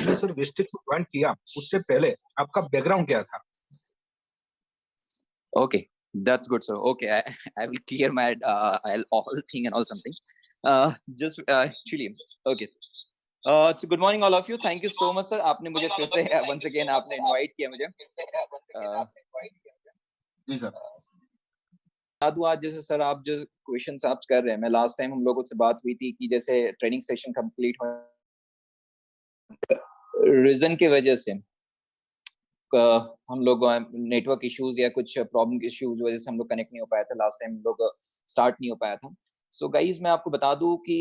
आपने sir wastage को join किया, उससे पहले आपका बैकग्राउंड क्या था? Okay, that's good, sir. Okay, I will clear my I'll all thing and all something. Just actually, okay. So good morning, all of you. Thank you so much, sir. आपने मुझे फिर से once again आपने invite किया मुझे. जी sir. बता दूं आज जैसे सर आप जो क्वेश्चंस आप कर रहे हैं, मैं लास्ट टाइम हम लोगों से बात हुई थी कि जैसे ट्रेनिंग सेशन कंप्लीट हो रीजन की वजह से हम लोग नेटवर्क इश्यूज या कुछ प्रॉब्लम इश्यूज वजह से हम लोग कनेक्ट नहीं हो पाया था लास्ट टाइम, हम लोग स्टार्ट नहीं हो पाया था। सो गाइज मैं आपको बता दूं कि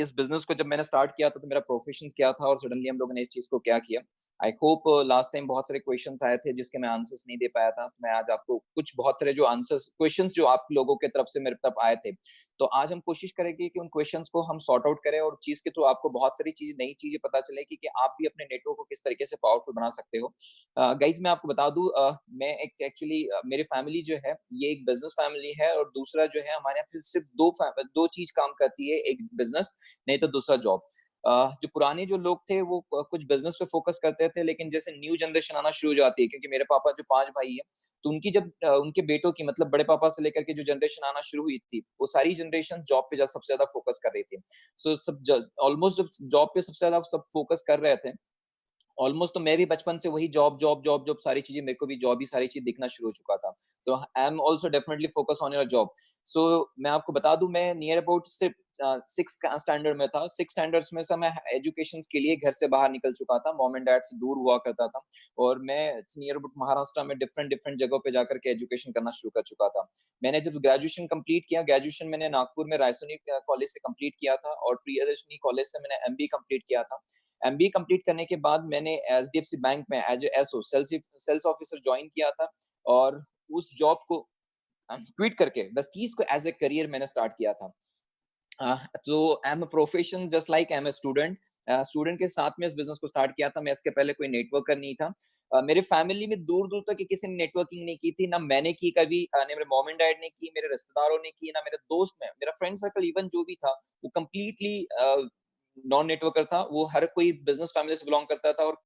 इस बिजनेस को जब मैंने स्टार्ट किया था तो मेरा प्रोफेशन क्या था और सडनली हम लोगों ने इस चीज को क्या किया। आई होप लास्ट टाइम बहुत सारे क्वेश्चंस आए थे जिसके मैं आंसर्स नहीं दे पाया था, तो मैं आज आपको कुछ बहुत सारे जो आंसर्स क्वेश्चंस जो आप लोगों के तरफ से मेरे तरफ आए थे, तो आज हम कोशिश करेंगे कि उन क्वेश्चंस को हम सॉर्ट आउट करें और चीज के थ्रू आपको बहुत सारी चीज नई चीजें पता चलेगी कि आप भी अपने नेटवर्क को किस तरीके से पावरफुल बना सकते हो। गाइज मैं आपको बता दूं मैं एक एक्चुअली मेरी फैमिली जो है ये एक बिजनेस फैमिली है और दूसरा जो है हमारे यहाँ पे सिर्फ दो चीज काम करती है, एक बिजनेस नहीं तो दूसरा जॉब। जो पुराने जो लोग थे वो कुछ बिजनेस पे फोकस करते थे, लेकिन जैसे न्यू जनरेशन आना शुरू हो जाती है, क्योंकि मेरे पापा जो 5 भाई है तो उनकी जब उनके बेटों की मतलब बड़े पापा से लेकर के जो जनरेशन आना शुरू हुई थी वो सारी जनरेशन जॉब पे सबसे ज्यादा फोकस कर रही थी। सो सब ऑलमोस्ट जब जॉब पे सबसे ज्यादा सब फोकस कर रहे थे, ऑलमोस्ट तो मैं भी बचपन से वही जॉब जॉब जॉब जॉब सारी चीजें, मेरे को भी जॉब ही सारी चीज दिखना शुरू हो चुका था। तो I am also definitely focus on your job. So मैं आपको बता दूं मैं नियर अबाउट से 6 स्टैंडर्ड में था। 6 स्टैंडर्ड्स में से मैं एजुकेशन के लिए घर से बाहर निकल चुका था, मॉम एंड डैड से दूर हुआ करता था और मैं नियर अबाउट महाराष्ट्र में डिफरेंट डिफरेंट जगहों पे जाकर के एजुकेशन करना शुरू कर चुका था। मैंने जब ग्रेजुएशन कंप्लीट किया, ग्रेजुएशन मैंने नागपुर में रायसोनी कॉलेज से कंप्लीट किया था और प्रियदर्शनी कॉलेज से मैंने एमबीए कंप्लीट किया था। एमबीए कंप्लीट करने के बाद मैंने एचडीएफसी बैंक में as SO sales officer join किया था और उस जॉब को क्विट करके बस चीज को एज ए करियर मैंने स्टार्ट किया था। तो I am a profession just like I am a student. Student के साथ में इस बिजनेस को स्टार्ट किया था। मैं इसके पहले कोई नेटवर्कर नहीं था। मेरे फैमिली में दूर दूर तक किसी ने नेटवर्किंग नहीं की थी, ना मैंने की कभी, ना मेरे मॉम एंड डैड ने की, मेरे रिश्तेदारों ने की, ना मेरे दोस्त में, मेरा फ्रेंड सर्कल इवन जो भी था वो कंप्लीटली नॉन नेटवर्कर था। वो हर कोई बिजनेस फैमिली से बिलोंग करता था और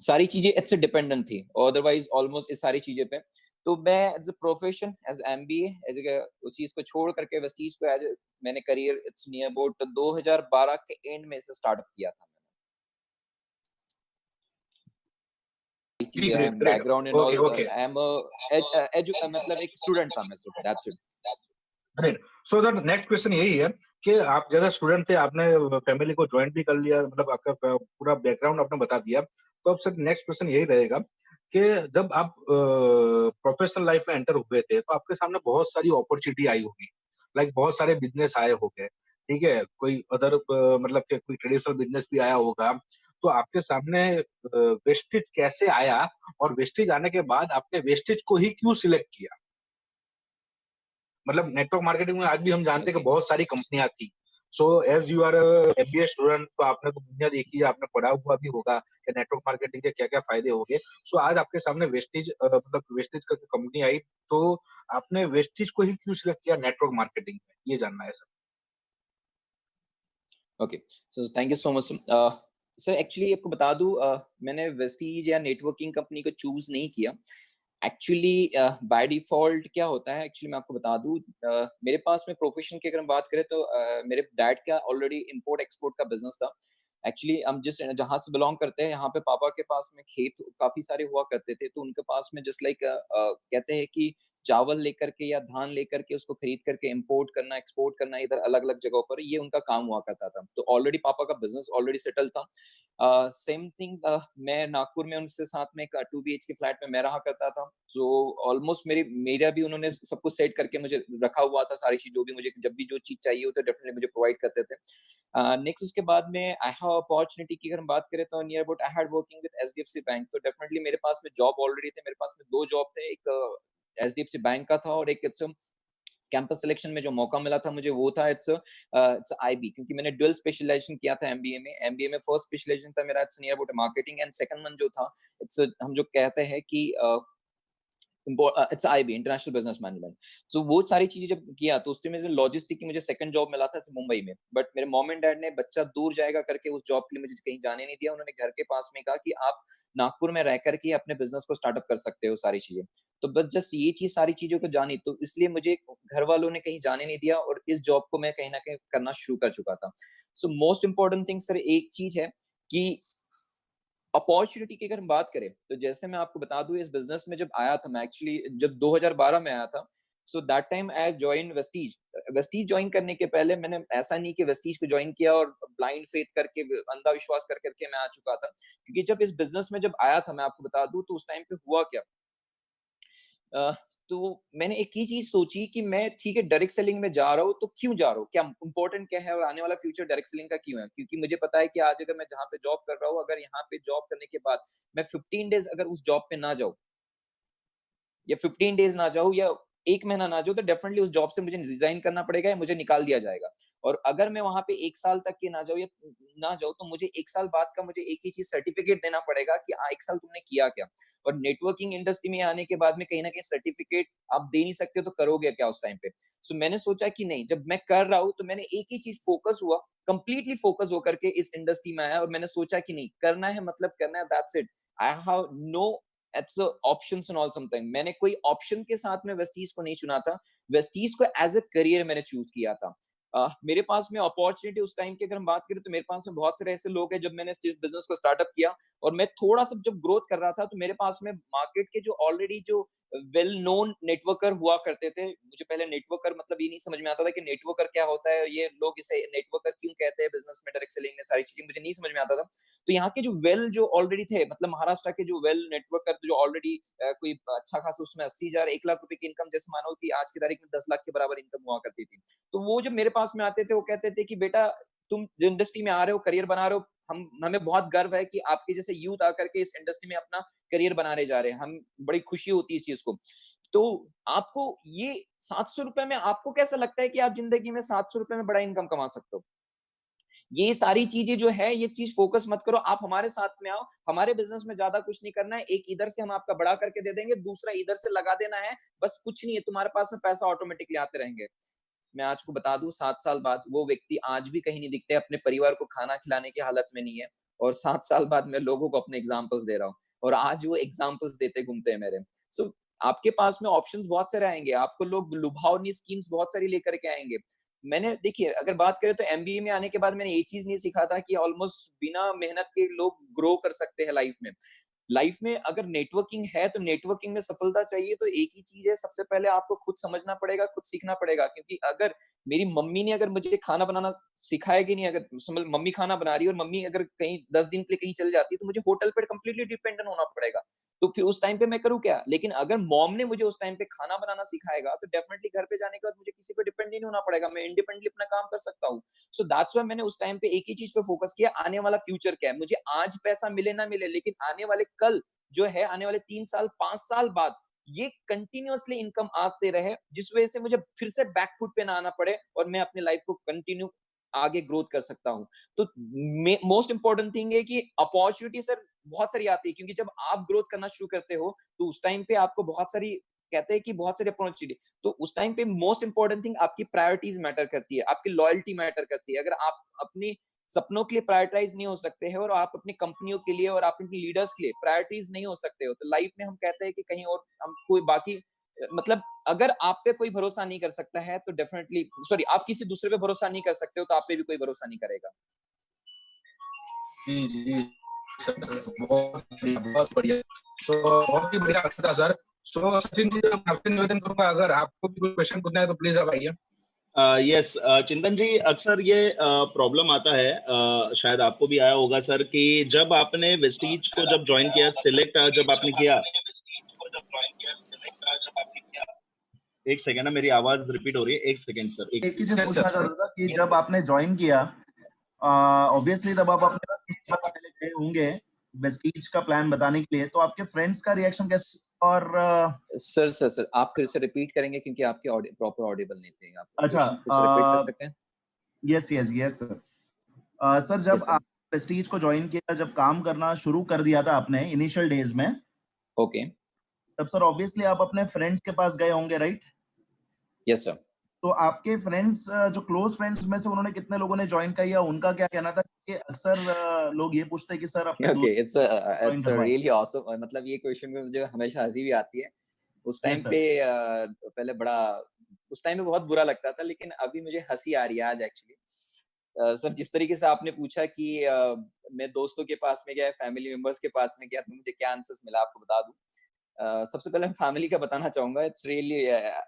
सारी चीजें इससे डिपेंडेंट थी, अदरवाइज ऑलमोस्ट इस सारी चीजें पे। तो मैं as a profession as MBA उस चीज को छोड़ करके बस चीज को एज मैंने करियर इट्स नियर अबाउट 2012 के एंड में से स्टार्टअप किया था जी, मैंने। Great, great. Background and okay, all okay. I am मतलब एक स्टूडेंट था मैं, सिर्फ that's it. Great. So the next question यही है कि आप जैसे स्टूडेंट थे, आपने फैमिली को ज्वाइन भी कर लिया, मतलब आपका पूरा बैकग्राउंड आपने बता दिया। तो अब सर नेक्स्ट क्वेश्चन यही रहेगा कि जब आप प्रोफेशनल लाइफ में एंटर हुए थे तो आपके सामने बहुत सारी अपॉर्चुनिटी आई होगी, लाइक बहुत सारे बिजनेस आए होंगे, ठीक है, कोई अदर मतलब कि कोई ट्रेडिशनल बिजनेस भी आया होगा। तो आपके सामने वेस्टेज कैसे आया और वेस्टेज आने के बाद आपने वेस्टेज को ही क्यों सिलेक्ट किया? मतलब नेटवर्क मार्केटिंग में आज भी हम जानते हैं कि ओके बहुत सारी कंपनियां थी। So as you are MBA student, तो आपने तो दुनिया देखी है, आपने पढ़ा हुआ भी होगा कि नेटवर्क मार्केटिंग के क्या क्या फायदे होंगे। सो आज आपके सामने वेस्टेज मतलब वेस्टेज का कंपनी आई, तो आपने वेस्टेज को ही क्यों सिलेक्ट किया नेटवर्क मार्केटिंग में, ये जानना है sir. Okay so thank you so much sir. Actually आपको बता दूं मैंने वेस्टीज या नेटवर्किंग कंपनी को चूज नहीं किया। एक्चुअली बाय डिफॉल्ट क्या होता है, एक्चुअली मैं आपको बता दूं मेरे पास में प्रोफेशन की अगर हम बात करें तो मेरे डैड का ऑलरेडी इंपोर्ट एक्सपोर्ट का बिजनेस था। एक्चुअली हम जिस जहां से बिलोंग करते हैं यहाँ पे पापा के पास में खेत काफी सारे हुआ करते थे, तो उनके पास में जस्ट लाइक कहते हैं कि चावल लेकर के या धान लेकर के उसको खरीद करके इंपोर्ट करना एक्सपोर्ट करना इधर अलग अलग जगहों पर, ये उनका काम हुआ करता था। तो ऑलरेडी पापा का बिजनेस ऑलरेडी सेटल था। सेम थिंग मैं नागपुर में उनसे साथ में एक 2 BHK फ्लैट में मैं रहा करता था। तो ऑलमोस्ट मेरा भी उन्होंने सब कुछ सेट करके मुझे रखा हुआ था, सारी चीज जो भी मुझे जब भी जो चीज चाहिए हो तो डेफिनेटली मुझे प्रोवाइड करते थे। नेक्स्ट उसके बाद में आई हैव अपॉर्चुनिटी की अगर हम बात करें तो near about I had working with HDFC bank. तो डेफिनेटली मेरे पास में जॉब ऑलरेडी थे, मेरे पास में 2 जॉब थे, एक एचडीएफसी बैंक का था और एक इट्स कैंपस सिलेक्शन में जो मौका मिला था मुझे वो था इट्स आईबी, क्योंकि मैंने डुअल स्पेशलाइजेशन किया था एमबीए में। एमबीए में फर्स्ट स्पेशलाइजेशन था मेरा it's near about marketing and second one जो था इट्स हम जो कहते हैं कि it's IB, international business management. तो वो सारी चीजें जब किया तो उस टाइम में लॉजिस्टिक की मुझे सेकंड जॉब मिला था मुंबई में, बट मेरे मॉम एंड डैड ने बच्चा दूर जाएगा करके उस जॉब के लिए मुझे कहीं जाने नहीं दिया। उन्होंने घर के पास में कहा कि आप नागपुर में रह करके अपने बिजनेस को स्टार्टअप कर सकते हो, सारी चीजें। तो बस जस्ट ये चीज सारी चीजों को जानी, तो इसलिए मुझे घर वालों ने कहीं जाने नहीं दिया और इस जॉब को मैं कहीं ना कहीं करना शुरू कर चुका था। So most important thing sir एक चीज है कि अपॉर्चुनिटी की अगर हम बात करें, तो जैसे मैं आपको बता दूं इस बिजनेस में जब आया था मैं, एक्चुअली जब 2012 में आया था, so that time I join Vestige. Vestige join करने के पहले मैंने ऐसा नहीं कि वेस्टीज को ज्वाइन किया और ब्लाइंड फेथ करके, अंधा विश्वास कर करके मैं आ चुका था। क्योंकि जब इस बिजनेस में जब आया था, मैं आपको बता दूं, तो उस टाइम पे हुआ क्या, अ, तो मैंने एक ही चीज सोची कि मैं ठीक है डायरेक्ट सेलिंग में जा रहा हूँ, तो क्यों जा रहा हूँ, क्या इंपॉर्टेंट क्या है और आने वाला फ्यूचर डायरेक्ट सेलिंग का क्यों है। क्योंकि मुझे पता है कि आज अगर मैं जहाँ पे जॉब कर रहा हूँ, अगर यहाँ पे जॉब करने के बाद मैं 15 डेज अगर उस जॉब पे ना जाऊँ, या 15 डेज ना जाऊँ, या 1 महीना ना जाऊँ, तो डेफिनिटली उस जॉब से मुझे रिज़ाइन करना पड़ेगा या मुझे निकाल दिया जाएगा। और अगर मैं वहाँ पे 1 साल तक के ना जाऊँ या ना जाऊँ, तो मुझे 1 साल बाद का मुझे एक ही चीज़ सर्टिफ़िकेट देना पड़ेगा कि 1 साल तुमने किया क्या? और नेटवर्किंग इंडस्ट्री में आने के बाद में कहीं न कहीं सर्टिफ़िकेट आप दे नहीं सकते, तो करोगे क्या उस टाइम पे? सो मैंने सोचा कि नहीं, जब मैं कर रहा हूँ, तो मैंने एक ही चीज़ फ़ोकस हुआ, कंप्लीटली फ़ोकस होकर के इस इंडस्ट्री में आया और मैंने सोचा कि नहीं, करना है मतलब करना है, that's it. I have no its options and all something. मैंने कोई ऑप्शन के साथ में वेस्टीज को नहीं चुना था, वेस्टीज को एज अ करियर मैंने चूज किया था। मेरे पास में अपॉर्चुनिटी उस टाइम की अगर हम बात करें, तो मेरे पास में बहुत सारे ऐसे लोग हैं, जब मैंने इस बिजनेस को स्टार्टअप किया और मैं थोड़ा सा जब ग्रोथ कर रहा था, तो मेरे पास में मार्केट के जो ऑलरेडी जो वेल नोन नेटवर्कर हुआ करते थे। मुझे पहले नेटवर्कर मतलब ये नहीं समझ में आता था कि नेटवर्कर क्या होता है, ये लोग इसे नेटवर्कर क्यों कहते हैं बिजनेस में, डायरेक्ट सेलिंग में, सारी चीजें मुझे नहीं समझ में आता था। तो यहाँ के जो ऑलरेडी थे, मतलब महाराष्ट्र के जो वेल नेटवर्कर जो ऑलरेडी कोई अच्छा खासा उसमें 80,000 1 लाख रुपए की इनकम, जैसे मानो कि आज की तारीख में 10 लाख के बराबर इनकम हुआ करती थी। तो वो जब मेरे पास में आते थे, वो कहते थे कि बेटा तुम जो इंडस्ट्री में आ रहे हो, करियर बना रहे हो, हम हमें बहुत गर्व है कि आपके जैसे यूथ आकर के इस इंडस्ट्री में अपना करियर बनाने जा रहे हैं। हम बड़ी खुशी होती है इस चीज को। तो आपको ये 700 रुपए में आपको कैसा लगता है कि आप जिंदगी में 700 रुपए में बड़ा इनकम कमा सकते हो? ये सारी चीजें जो है, ये चीज फोकस मत करो, आप हमारे साथ में आओ, हमारे बिजनेस में ज्यादा कुछ नहीं करना है, एक इधर से हम आपका बड़ा करके दे देंगे, दूसरा इधर से लगा देना है, बस कुछ नहीं है, तुम्हारे पास में पैसा ऑटोमेटिकली आते रहेंगे। मैं आज को बता दूं, 7 साल बाद वो व्यक्ति आज भी कहीं नहीं दिखते, अपने परिवार को खाना खिलाने की हालत में नहीं है, और 7 साल बाद मैं लोगों को अपने एग्जाम्पल्स दे रहा हूँ, और आज वो एग्जाम्पल्स देते घूमते हैं मेरे। सो आपके पास में ऑप्शंस बहुत सारे आएंगे, आपको लोग लुभावनी स्कीम्स बहुत सारी लेकर के आएंगे। मैंने देखिए, अगर बात करें तो एमबीए में आने के बाद मैंने ये चीज नहीं सीखा था कि ऑलमोस्ट बिना मेहनत के लोग ग्रो कर सकते हैं लाइफ में। लाइफ में अगर नेटवर्किंग है, तो नेटवर्किंग में सफलता चाहिए, तो एक ही चीज है, सबसे पहले आपको खुद समझना पड़ेगा, खुद सीखना पड़ेगा। क्योंकि अगर मेरी मम्मी ने अगर मुझे खाना बनाना सिखाएगी नहीं, अगर समझ मम्मी खाना बना रही है और मम्मी अगर कहीं 10 दिन के लिए कहीं चल जाती है, तो मुझे होटल पे कंप्लीटली डिपेंडेंट होना पड़ेगा। तो फिर उस टाइम पे मैं करूँ क्या? लेकिन अगर मॉम ने मुझे उस टाइम पे खाना बनाना सिखाएगा, तो डेफिनेटली घर पे जाने के बाद मुझे किसी पे डिपेंड नहीं होना पड़ेगा, मैं इंडिपेंडेंटली अपना काम कर सकता हूँ। सो दैट्स व्हाई मैंने उस टाइम पे एक ही चीज पे फोकस किया, आने वाला फ्यूचर क्या है, मुझे आज पैसा मिले ना मिले, लेकिन आने वाले कल जो है, आने वाले 3 साल 5 साल बाद ये कंटिन्यूअसली इनकम आते रहे, जिस वजह से मुझे फिर से बैक फुट पे ना आना पड़े और मैं अपनी लाइफ को कंटिन्यू आगे ग्रोथ कर सकता हूँ। तो मोस्ट इंपॉर्टेंट थिंग है कि अपॉर्चुनिटी सर बहुत सारी आती है, क्योंकि जब आप ग्रोथ करना शुरू करते हो, तो उस टाइम पे आपको बहुत सारी, कहते हैं कि बहुत सारी अपॉर्चुनिटी, तो उस टाइम पे मोस्ट इंपॉर्टेंट थिंग आपकी प्रायोरिटीज मैटर करती है, आपकी लॉयल्टी मैटर करती है। अगर आप अपनी सपनों के लिए प्रायोरिटाइज नहीं हो सकते हैं, और आप अपनी कंपनियों के लिए और आप अपने लीडर्स के लिए प्रायोरिटीज नहीं हो सकते हो, तो लाइफ में हम कहते हैं कि कहीं और हम कोई बाकी, मतलब अगर आप पे कोई भरोसा नहीं कर सकता है, तो डेफिनेटली सॉरी, आप किसी दूसरे पे भरोसा नहीं कर सकते हो, तो आप पे भी कोई भरोसा नहीं करेगा। जी, जी, सर, बहुत बढ़िया। तो बहुत ही बढ़िया अच्छा था सर। सो सचिन जी, मैं आपसे निवेदन करूँगा, अगर आपको भी कोई क्वेश्चन पूछना है तो प्लीज़ आप आइए। यस, चिंतन जी, अक्सर ये प्रॉब्लम आता है, शायद आपको भी आया होगा सर, कि जब आपने वेस्टीज को जब ज्वाइन किया, सिलेक्ट जब आपने किया, एक सेकेंड ना, मेरी आवाज रिपीट हो रही है, एक सेकेंड सर, एक ही चीज पूछना चाहता था कि जब आपने ज्वाइन किया, ऑब्वियसली तब आप अपने पहले गए होंगे वेस्टीज का प्लान बताने के लिए, तो आपके फ्रेंड्स का रिएक्शन कैसा? और सर आप फिर से रिपीट करेंगे, क्योंकि आपके प्रॉपर ऑडिबल नहीं थे, आप अच्छा, क्वेश्चंस फिर से रिपीट कर सकते हैं? Yes yes yes sir. Sir, जब यस सर। आप वेस्टीज को ज्वाइन किया, जब काम करना शुरू कर दिया था आपने इनिशियल डेज में, ओके। तब सर ऑब्वियसली आप अपने फ्रेंड्स के पास गए होंगे, राइट? Yes sir. तो आपके फ्रेंड्स जो क्लोज फ्रेंड्स में से उन्होंने कितने लोगों ने ज्वाइन किया, उनका क्या कहना था? कि अक्सर लोग ये पूछते हैं कि सर अपने ओके, दोस्त ज्वाइन इट्स करवाएं। Really awesome. मतलब ये क्वेश्चन में मुझे हमेशा हंसी भी आती है। उस टाइम यस सर। पे पहले बड़ा, उस टाइम पे बहुत बुरा लगता था, लेकिन अभी मुझे हंसी आ रही है आज एक्चुअली। सर जिस तरीके से आपने पूछा कि मैं दोस्तों के पास में गया, फैमिली मेंबर्स के पास में गया, तो मुझे क्या आंसर्स मिला आपको बता दूं। सबसे पहले फैमिली का बताना चाहूंगा, इट्स रियली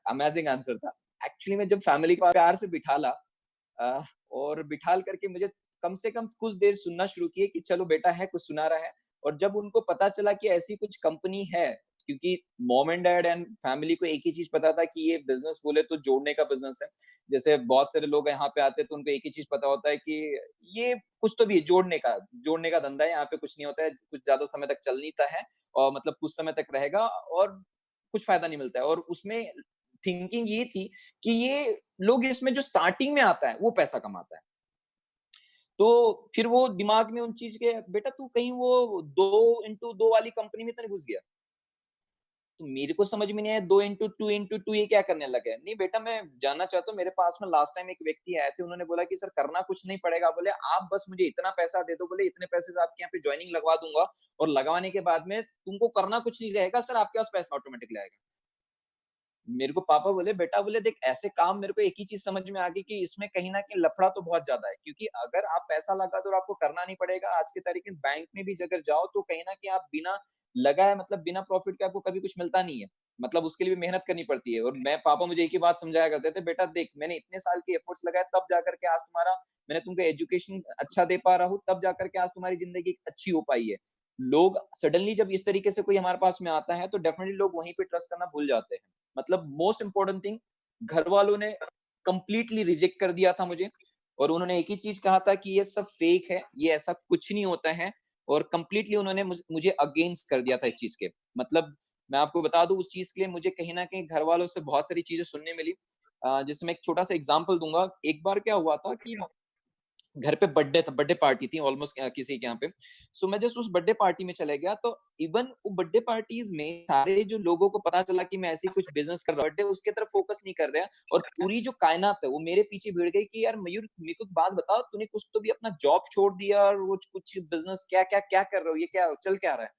अमेजिंग आंसर था। एक्चुअली मैं जब फैमिली को प्यार से बिठाला अ, और बिठाल करके मुझे कम से कम कुछ देर सुनना शुरू किए कि चलो बेटा है, कुछ सुना रहा है। और जब उनको पता चला कि ऐसी कुछ कंपनी है, क्योंकि mom and dad and family को एक ही चीज पता था कि ये बिजनेस बोले तो जोड़ने का बिजनेस है। जैसे बहुत सारे लोग यहाँ पे आते हैं तो उनको एक ही चीज पता होता है कि ये कुछ तो भी है, जोड़ने का धंधा है, यहाँ पे कुछ नहीं होता है, कुछ ज्यादा समय तक चल नहीं है, और मतलब कुछ समय तक रहेगा और कुछ फायदा नहीं मिलता है। और उसमें थिंकिंग ये थी कि ये लोग इसमें जो स्टार्टिंग में आता है वो पैसा कमाता है। तो फिर वो दिमाग में उन चीज के, बेटा तू कहीं वो 2x2 वाली कंपनी में तो नहीं घुस गया? तो मेरे को समझ में नहीं आया 2x2 ये क्या करने लगे। नहीं बेटा, मैं जानना चाहता हूँ, मेरे पास में लास्ट टाइम एक व्यक्ति आए थे, उन्होंने बोला कि सर करना कुछ नहीं पड़ेगा, बोले आप बस मुझे इतना पैसा दे दो, बोले इतने पैसे से आपके यहाँ पे ज्वाइनिंग लगवा दूंगा, और लगवाने के बाद में तुमको करना कुछ नहीं रहेगा सर, आपके पास पैसा ऑटोमेटिकली आएगा। मेरे को पापा बोले, बेटा बोले देख, ऐसे काम, मेरे को एक ही चीज समझ में आ गई कि इसमें कहीं ना कहीं लफड़ा तो बहुत ज्यादा है, क्योंकि अगर आप पैसा लगा दो और आपको करना नहीं पड़ेगा, आज की तारीख में बैंक में भी अगर जाओ तो कहीं ना कहीं आप बिना लगाए, मतलब बिना प्रॉफिट के आपको कभी कुछ मिलता नहीं है। मतलब उसके लिए भी मेहनत करनी पड़ती है। और मैं, पापा मुझे एक ही बात समझाया करते थे, बेटा देख, मैंने इतने साल के एफर्ट्स लगाए, तब जाकर के आज तुम्हारा, मैंने तुमको एजुकेशन अच्छा दे पा रहा हूँ, तब जाकर के आज तुम्हारी जिंदगी अच्छी हो पाई है। लोग सडनली जब इस तरीके से कोई हमारे पास में आता है तो डेफिनेटली लोग वहीं पे ट्रस्ट करना भूल जाते हैं। मतलब मोस्ट इंपॉर्टेंट थिंग, घर वालों ने कंप्लीटली रिजेक्ट कर दिया था मुझे, और उन्होंने एक ही चीज कहा था कि ये सब फेक है, ये ऐसा कुछ नहीं होता है। और कंप्लीटली उन्होंने मुझे अगेंस्ट कर दिया था इस चीज के। मतलब मैं आपको बता दूं, उस चीज के लिए मुझे कहीं ना कहीं घर वालों से बहुत सारी चीजें सुनने मिली। जिसमें मैं एक छोटा सा एग्जांपल दूंगा। एक बार क्या हुआ था कि घर पे बर्थडे था, बर्थडे पार्टी थी ऑलमोस्ट किसी के यहाँ पे। सो मैं जस्ट उस बर्थडे पार्टी में चले गया, तो इवन वो बर्थडे पार्टीज में सारे जो लोगों को पता चला कि मैं ऐसी कुछ बिजनेस कर रहा हूँ, बर्थडे उसके तरफ फोकस नहीं कर रहे हैं, और पूरी जो कायनात है वो मेरे पीछे भिड़ गई कि यार मयूर, मेरे को एक बात बताओ, तूने कुछ तो भी अपना जॉब छोड़ दिया और वो कुछ बिजनेस क्या क्या क्या कर रहे हो, ये क्या चल क्या रहा है?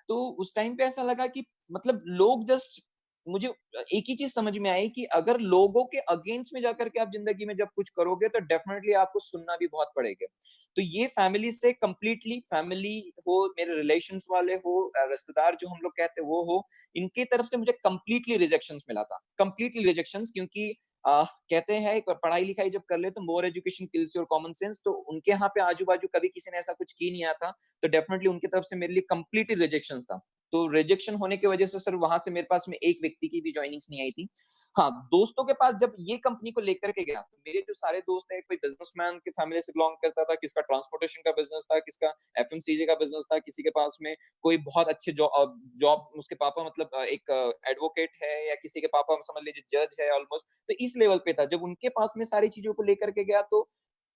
तो उस टाइम पे ऐसा लगा कि मतलब लोग जस्ट, मुझे एक ही चीज समझ में आई कि अगर लोगों के अगेंस्ट में जाकर के आप जिंदगी में जब कुछ करोगे तो डेफिनेटली आपको सुनना भी बहुत पड़ेगा। तो ये फैमिली से कंप्लीटली, फैमिली हो, मेरे रिलेशंस वाले हो, रिश्तेदार जो हम लोग कहते हैं वो हो, इनके तरफ से मुझे कंप्लीटली रिजेक्शंस मिला था, कंप्लीटली रिजेक्शंस। क्योंकि कहते हैं एक पढ़ाई लिखाई जब कर ले तो more education kills your common sense, तो उनके यहाँ पे आजू बाजू कभी किसी ने ऐसा कुछ की नहीं आता, तो डेफिनेटली उनकी तरफ से मेरे लिए कंप्लीटली रिजेक्शन था। तो रिजेक्शन होने की वजह से सर वहां से मेरे पास में एक व्यक्ति की भी ज्वाइनिंग्स नहीं आई थी। हाँ, दोस्तों के पास जब ये कंपनी को लेकर के गया, तो मेरे जो सारे दोस्त हैं, कोई बिजनेसमैन की फैमिली से बिलोंग करता था, किसका ट्रांसपोर्टेशन का बिजनेस था, किसका एफएमसीजी का बिजनेस था, किसी के पास में कोई बहुत अच्छे जॉब, उसके पापा मतलब एक एडवोकेट है, या किसी के पापा समझ लीजिए जज है ऑलमोस्ट, तो इस लेवल पे था। जब उनके पास में सारी चीजों को लेकर के गया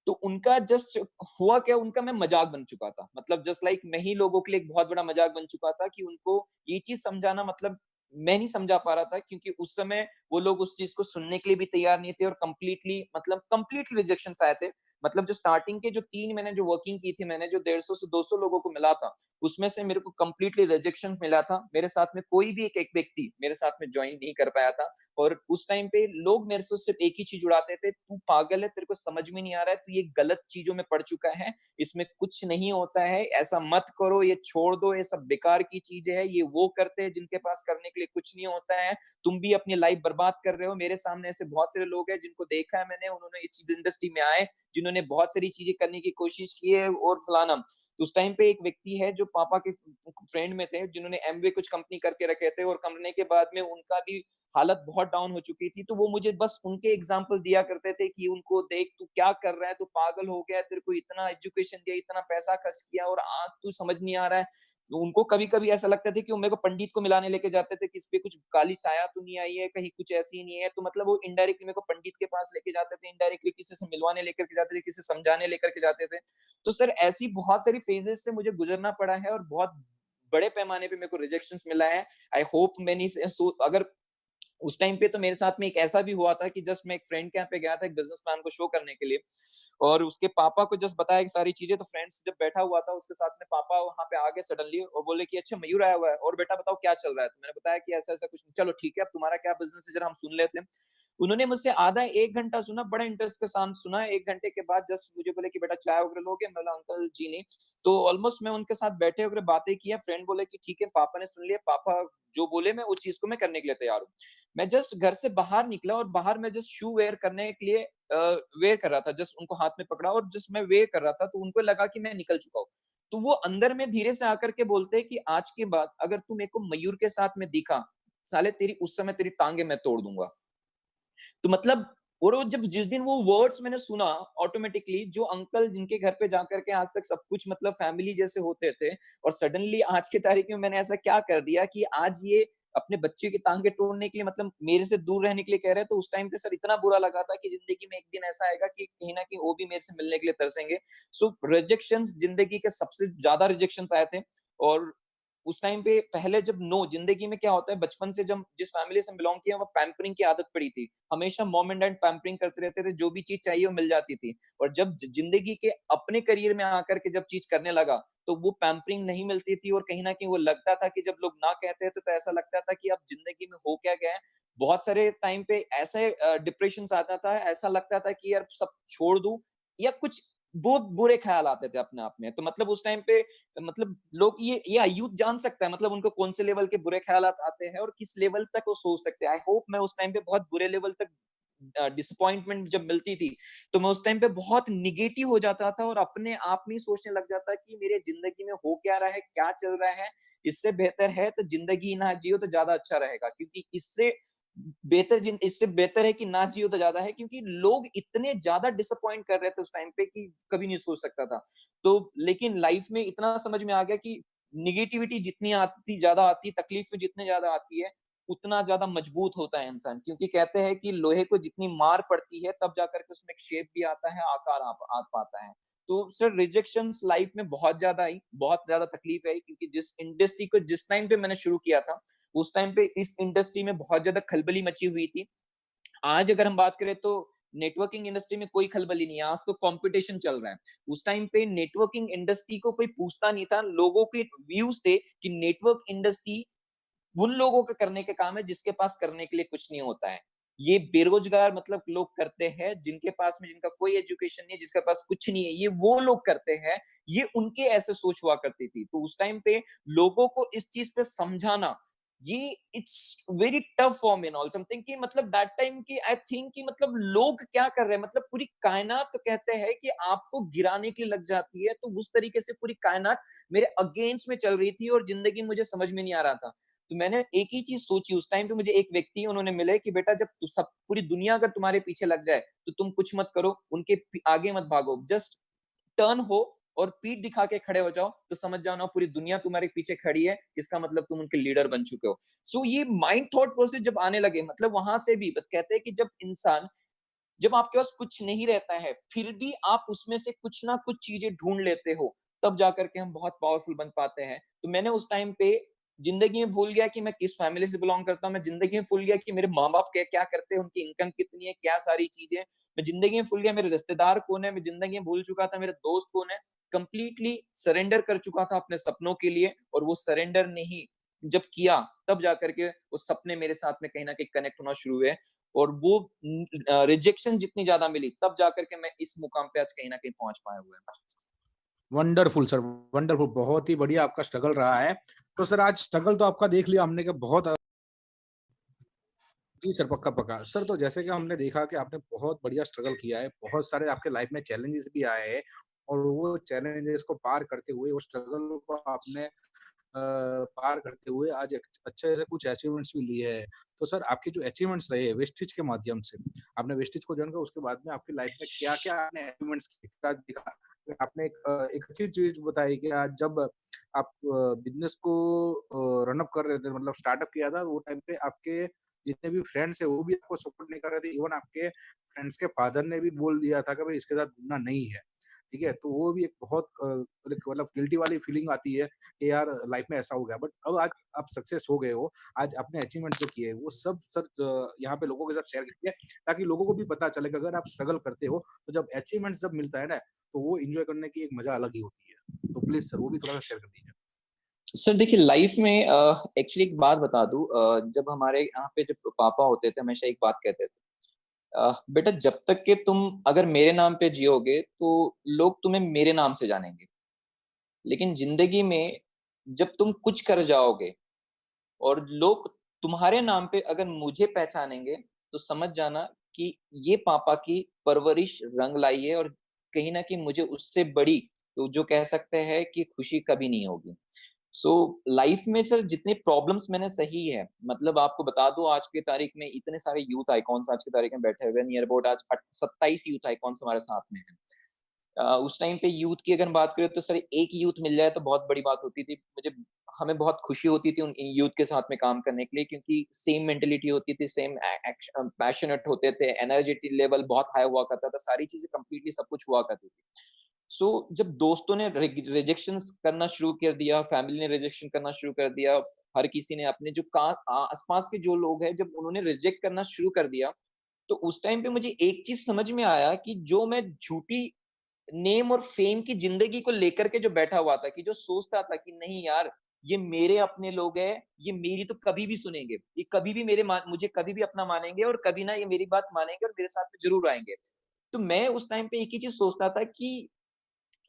तो उनका जस्ट हुआ क्या, उनका मैं मजाक बन चुका था। मतलब जस्ट लाइक मैं ही लोगों के लिए एक बहुत बड़ा मजाक बन चुका था कि उनको ये चीज समझाना, मतलब मैं नहीं समझा पा रहा था, क्योंकि उस समय वो लोग उस चीज को सुनने के लिए भी तैयार नहीं थे, और कंप्लीटली मतलब कंप्लीटली रिजेक्शन आए थे। मतलब जो स्टार्टिंग के जो 3 महीने जो वर्किंग की थी मैंने, जो 150 से 200 लोगों को मिला था, उसमें से मेरे को कंप्लीटली रिजेक्शन मिला था। मेरे साथ में कोई भी एक व्यक्ति मेरे साथ में ज्वाइन नहीं कर पाया था। और उस टाइम पे लोग मेरे से सिर्फ एक ही चीज उड़ाते थे, तू पागल है, तेरे को समझ में नहीं आ रहा है, तू ये गलत चीजों में पड़ चुका है, इसमें कुछ नहीं होता है, ऐसा मत करो, ये छोड़ दो, ये सब बेकार की चीजें है, ये वो करते हैं जिनके पास करने के लिए कुछ नहीं होता है, तुम भी अपनी लाइफ बर्बाद कर रहे हो। मेरे सामने ऐसे बहुत सारे लोग हैं जिनको देखा है मैंने, उन्होंने इस इंडस्ट्री में आए, जिन्होंने बहुत सारी चीजें करने की कोशिश की है और फलाना। तो उस टाइम पे एक व्यक्ति है जो पापा के फ्रेंड में थे, जिन्होंने एमबीए कुछ कंपनी करके रखे थे, और करने के बाद में उनका भी हालत बहुत डाउन हो चुकी थी। तो वो मुझे बस उनके एग्जाम्पल दिया करते थे कि उनको देख, तू क्या कर रहा है, तू पागल हो गया, तेरे को इतना एजुकेशन दिया, इतना पैसा खर्च किया, और आज तू समझ नहीं आ रहा है। तो उनको कभी कभी ऐसा लगता था कि वो मेरे को पंडित को मिलाने लेके जाते थे कि इस पे कुछ काली साया तो नहीं आई है, कहीं कुछ ऐसी नहीं है। तो मतलब वो इनडायरेक्टली मेरे को पंडित के पास लेके जाते थे, इनडायरेक्टली किसी से मिलवाने लेकर के जाते थे, किसी से समझाने लेकर के जाते थे। तो सर ऐसी बहुत सारी फेजेस से मुझे गुजरना पड़ा है, और बहुत बड़े पैमाने पे मेरे को रिजेक्शंस मिला है। आई होप मैंने अगर उस टाइम पे तो मेरे साथ में एक ऐसा भी हुआ था कि जस्ट मैं एक फ्रेंड के यहाँ पे गया था एक बिजनेस प्लान को शो करने के लिए, और उसके पापा को जस्ट बताया कि सारी चीजें, तो फ्रेंड्स जब बैठा हुआ था उसके साथ में, पापा वहां पे आ गए सडनली और बोले कि अच्छा मयूर आया हुआ है और बेटा बताओ क्या चल रहा है। तो मैंने बताया कि ऐसा ऐसा कुछ नहीं, चलो ठीक है अब तुम्हारा क्या बिजनेस है जरा हम सुन लेते हैं। उन्होंने मुझसे आधा एक घंटा सुना, बड़े इंटरेस्ट के साथ सुना। एक घंटे के बाद जस्ट मुझे बोले कि बेटा चाय वगैरह लोगे? मैं बोला अंकल जी नहीं। तो ऑलमोस्ट मैं उनके साथ बैठे वगैरह बातें किया। फ्रेंड बोले कि ठीक है पापा ने सुन लिया, पापा जो बोले मैं उस चीज को मैं करने के लिए तैयार हूँ। मैं जस्ट घर से बाहर निकला और बाहर मैं जस्ट शू वेयर करने के लिए वेयर कर रहा था, जस्ट उनको हाथ में पकड़ा और जस्ट मैं वेयर कर रहा था, तो उनको लगा कि मैं निकल चुका हूँ। तो वो अंदर में धीरे से आकर के बोलते हैं कि आज के बाद अगर तू मेरे को मयूर के साथ में दिखा, साले तेरी उस समय तेरी टांगे मैं तोड़ दूंगा। तो मतलब, और वो जब जिस दिन वो वर्ड्स मैंने सुना, ऑटोमेटिकली जो अंकल जिनके घर पे जाकर के आज तक सब कुछ मतलब फैमिली जैसे होते थे, और सडनली आज की तारीख में मैंने ऐसा क्या कर दिया कि आज ये अपने बच्चे की टांगे तोड़ने के लिए मतलब मेरे से दूर रहने के लिए कह रहे हैं। तो उस टाइम पे सर इतना बुरा लगा था कि जिंदगी में एक दिन ऐसा आएगा कि कहीं ना कहीं वो भी मेरे से मिलने के लिए तरसेंगे। सो रिजेक्शंस, जिंदगी के सबसे ज्यादा रिजेक्शंस आए थे। और उस टाइम पे पहले जब नो, जिंदगी में क्या होता है, बचपन से जब जिस फैमिली से बिलोंग किया वो पैम्परिंग की आदत पड़ी थी। हमेशा मॉम एंड डैड पैम्परिंग करते रहते थे, जो भी चीज चाहिए वो मिल जाती थी। और जब जिंदगी के अपने करियर में आकर के जब चीज करने लगा, तो वो पैम्परिंग नहीं मिलती थी, और कहीं ना कहीं वो लगता था कि जब लोग ना कहते थे तो ऐसा लगता था कि अब जिंदगी में हो क्या गया है। बहुत सारे टाइम पे ऐसे डिप्रेशन आता था, ऐसा लगता था कि यार सब छोड़ दूं, या कुछ बहुत बुरे ख्याल आते थे अपने आप में। तो मतलब उस टाइम पे मतलब लोग ये यूथ जान सकता है मतलब उनको कौन से लेवल के बुरे ख्याल आते हैं और किस लेवल तक वो सोच सकते हैं। आई होप मैं उस टाइम पे बहुत बुरे लेवल तक डिसअपॉइंटमेंट जब मिलती थी, तो मैं उस टाइम पे बहुत निगेटिव हो जाता था और अपने आप में सोचने लग जाता कि मेरे जिंदगी में हो क्या रहा है, क्या चल रहा है। इससे बेहतर है तो जिंदगी ना जियो तो ज्यादा अच्छा रहेगा, क्योंकि इससे बेहतर है कि ना जियो तो ज्यादा है, क्योंकि लोग इतने ज्यादा डिसअपॉइंट कर रहे थे उस टाइम पे कि कभी नहीं सोच सकता था। तो लेकिन लाइफ में इतना समझ में आ गया कि निगेटिविटी जितनी आती ज्यादा आती, तकलीफ में जितने ज्यादा आती है, उतना ज्यादा मजबूत होता है इंसान। क्योंकि कहते हैं कि लोहे को जितनी मार पड़ती है तब जाकर के उसमें एक शेप भी आता है, आकार आ पाता है। तो सर रिजेक्शंस लाइफ में बहुत ज्यादा आई, बहुत ज्यादा तकलीफ आई, क्योंकि जिस इंडस्ट्री को जिस टाइम पे मैंने शुरू किया था, उस टाइम पे इस इंडस्ट्री में बहुत ज्यादा खलबली मची हुई थी। आज अगर हम बात करें तो नेटवर्किंग इंडस्ट्री में कोई खलबली नहीं है, आज तो कंपटीशन चल रहा है। उस टाइम पे नेटवर्किंग इंडस्ट्री को कोई पूछता नहीं था, लोगों के व्यूज थे कि नेटवर्क इंडस्ट्री उन लोगों का करने के काम है जिसके पास करने के लिए कुछ नहीं होता है। ये बेरोजगार मतलब लोग करते हैं, जिनके पास में जिनका कोई एजुकेशन नहीं है, जिसके पास कुछ नहीं है, ये वो लोग करते हैं। ये उनके ऐसे सोच हुआ करती थी। तो उस टाइम पे लोगों को इस चीज पे समझाना, ये it's very tough for me all something कि मतलब दैट टाइम की आई थिंक कि मतलब लोग क्या कर रहे हैं, मतलब पूरी कायनात तो कहते हैं कि आपको गिराने के लिए लग जाती है। तो उस तरीके से पूरी कायनात मेरे अगेंस्ट में चल रही थी और जिंदगी मुझे समझ में नहीं आ रहा था। तो मैंने एक ही चीज सोची उस टाइम पे, मुझे एक व्यक्ति उन्होंने मिले कि बेटा जब सब पूरी दुनिया अगर तुम्हारे पीछे लग जाए तो तुम कुछ मत करो, उनके आगे मत भागो, जस्ट टर्न हो और पीठ दिखा के खड़े हो जाओ, तो समझ जाओ ना पूरी दुनिया तुम्हारे पीछे खड़ी है, इसका मतलब तुम उनके लीडर बन चुके हो। सो ये माइंड थॉट प्रोसेस जब आने लगे, मतलब वहां से भी कहते हैं कि जब इंसान, जब आपके पास कुछ नहीं रहता है फिर भी आप उसमें से कुछ ना कुछ चीजें ढूंढ लेते हो, तब जाकर के हम बहुत पावरफुल बन पाते हैं। तो मैंने उस टाइम पे जिंदगी में भूल गया कि मैं किस फैमिली से बिलोंग करता हूँ, मैं जिंदगी में भूल गया कि मेरे माँ बाप क्या क्या करते हैं, उनकी इनकम कितनी है, क्या सारी चीजें। मैं जिंदगी में भूल गया मेरे रिश्तेदार कौन है, मैं जिंदगी में भूल चुका था मेरे दोस्त कौन है। कंप्लीटली सरेंडर कर चुका था अपने सपनों के लिए, और वो सरेंडर नहीं जब किया, तब जाकर के वो सपने मेरे साथ में कहीं ना कहीं कनेक्ट होना शुरू हुए। और वो रिजेक्शन जितनी ज्यादा मिली, तब जाकर के मैं इस मुकाम पे आज कहीं ना कहीं पहुंच पाया हुआ है। वंडरफुल सर, वंडरफुल, बहुत ही बढ़िया आपका स्ट्रगल रहा है। तो सर आज स्ट्रगल तो आपका देख लिया हमने कि बहुत। जी सर, पक्का पक्का सर। तो जैसे कि हमने देखा कि आपने बहुत बढ़िया स्ट्रगल किया है, बहुत सारे आपके लाइफ में चैलेंजेस भी आए हैं, और वो चैलेंजेस को पार करते हुए, वो स्ट्रगल को आपने पार करते हुए आज एक अच्छे से कुछ अचीवमेंट्स भी लिए हैं। तो सर आपके जो अचीवमेंट्स रहे वेस्टिज के माध्यम से, आपने वेस्टिज को ज्वाइन किया, उसके बाद में आपकी लाइफ में क्या क्या आपने अचीवमेंट्स दिखा। आपने एक अच्छी चीज बताई कि आज जब आप बिजनेस को रन अप कर रहे थे, मतलब स्टार्टअप किया था, वो टाइम पे आपके जितने भी फ्रेंड्स है वो भी आपको सपोर्ट नहीं कर रहे थे। इवन आपके फ्रेंड्स के फादर ने भी बोल दिया था कि भाई इसके साथ घूमना नहीं है। ठीक है, तो वो भी एक बहुत मतलब गिल्टी वाली फीलिंग आती है कि यार लाइफ में ऐसा हो गया। बट अब आज आप सक्सेस हो गए हो, आज आपने अचीवमेंट जो किए वो सब सर यहाँ पे लोगों के साथ शेयर कीजिए, ताकि लोगों को भी पता चले कि अगर आप स्ट्रगल करते हो तो जब अचीवमेंट जब मिलता है ना, तो वो एंजॉय करने की एक मजा अलग ही होती है। तो प्लीज सर वो भी थोड़ा सा शेयर कर दीजिए। सर देखिए, लाइफ में एक्चुअली एक बात बता दूं, जब हमारे यहाँ पे जब पापा होते थे हमेशा एक बात कहते थे, बेटा जब तक कि तुम अगर मेरे नाम पे जियोगे तो लोग तुम्हें मेरे नाम से जानेंगे, लेकिन जिंदगी में जब तुम कुछ कर जाओगे और लोग तुम्हारे नाम पे अगर मुझे पहचानेंगे, तो समझ जाना कि ये पापा की परवरिश रंग लाई है, और कहीं ना कहीं मुझे उससे बड़ी तो जो कह सकते हैं कि खुशी कभी नहीं होगी। सो लाइफ में सर जितने प्रॉब्लम्स मैंने सही है, मतलब आपको बता दो आज की तारीख में इतने सारे यूथ आइकॉन्स आज की तारीख में बैठे हुए, नियर अबाउट आज 27 यूथ आइकॉन्स हमारे साथ में हैं। उस टाइम पे यूथ की अगर बात करें तो सर एक यूथ मिल जाए तो बहुत बड़ी बात होती थी। मुझे हमें बहुत खुशी होती थी उन यूथ के साथ में काम करने के लिए, क्योंकि सेम मेंटेलिटी होती थी, सेम पैशनेट होते थे, एनर्जेटिक लेवल बहुत हाई हुआ करता था, सारी चीजें कंप्लीटली सब कुछ हुआ करती थी। सो जब दोस्तों ने रिजेक्शन करना शुरू कर दिया, फैमिली ने रिजेक्शन करना शुरू कर दिया, हर किसी ने अपने जो आसपास के जो लोग हैं जब उन्होंने रिजेक्ट करना शुरू कर दिया, तो उस टाइम पे मुझे एक चीज समझ में आया कि जो मैं झूठी नेम और फेम की जिंदगी को लेकर के जो बैठा हुआ था, कि जो सोचता था कि नहीं यार ये मेरे अपने लोग हैं, ये मेरी तो कभी भी सुनेंगे, ये कभी भी मुझे कभी भी अपना मानेंगे, और कभी ना ये मेरी बात मानेंगे और मेरे साथ में जरूर आएंगे। तो मैं उस टाइम पे एक ही चीज सोचता था कि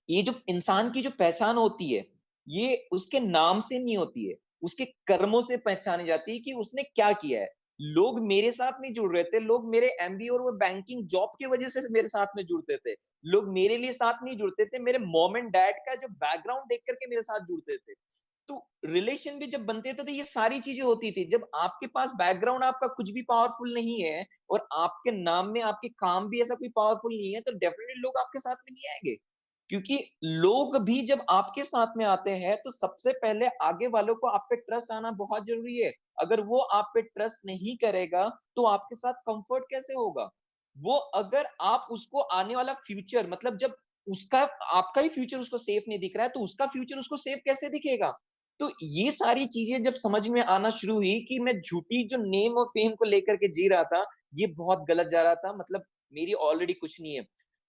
ये जो इंसान की जो पहचान होती है, ये उसके नाम से नहीं होती है, उसके कर्मों से पहचानी जाती है कि उसने क्या किया है। लोग मेरे साथ नहीं जुड़ रहे थे, लोग मेरे एमबीए और वो बैंकिंग जॉब की वजह से मेरे साथ में जुड़ते थे। लोग मेरे लिए साथ नहीं जुड़ते थे, मेरे मॉम एंड डैड का जो बैकग्राउंड देख करके मेरे साथ जुड़ते थे। तो रिलेशन भी जब बनते थे तो ये सारी चीजें होती थी। जब आपके पास बैकग्राउंड आपका कुछ भी पावरफुल नहीं है, और आपके नाम में आपके काम भी ऐसा कोई पावरफुल नहीं है, तो डेफिनेटली लोग आपके साथ में नहीं आएंगे। क्योंकि लोग भी जब आपके साथ में आते हैं तो सबसे पहले आगे वालों को आप पे ट्रस्ट आना बहुत जरूरी है। अगर वो आप पे ट्रस्ट नहीं करेगा तो आपके साथ कंफर्ट कैसे होगा? वो अगर आप उसको आने वाला फ्यूचर, मतलब जब उसका आपका ही फ्यूचर उसको सेफ नहीं दिख रहा है, तो उसका फ्यूचर उसको सेफ कैसे दिखेगा? तो ये सारी चीजें जब समझ में आना शुरू हुई कि मैं झूठी जो नेम और फेम को लेकर के जी रहा था, ये बहुत गलत जा रहा था, मतलब मेरी ऑलरेडी कुछ नहीं है।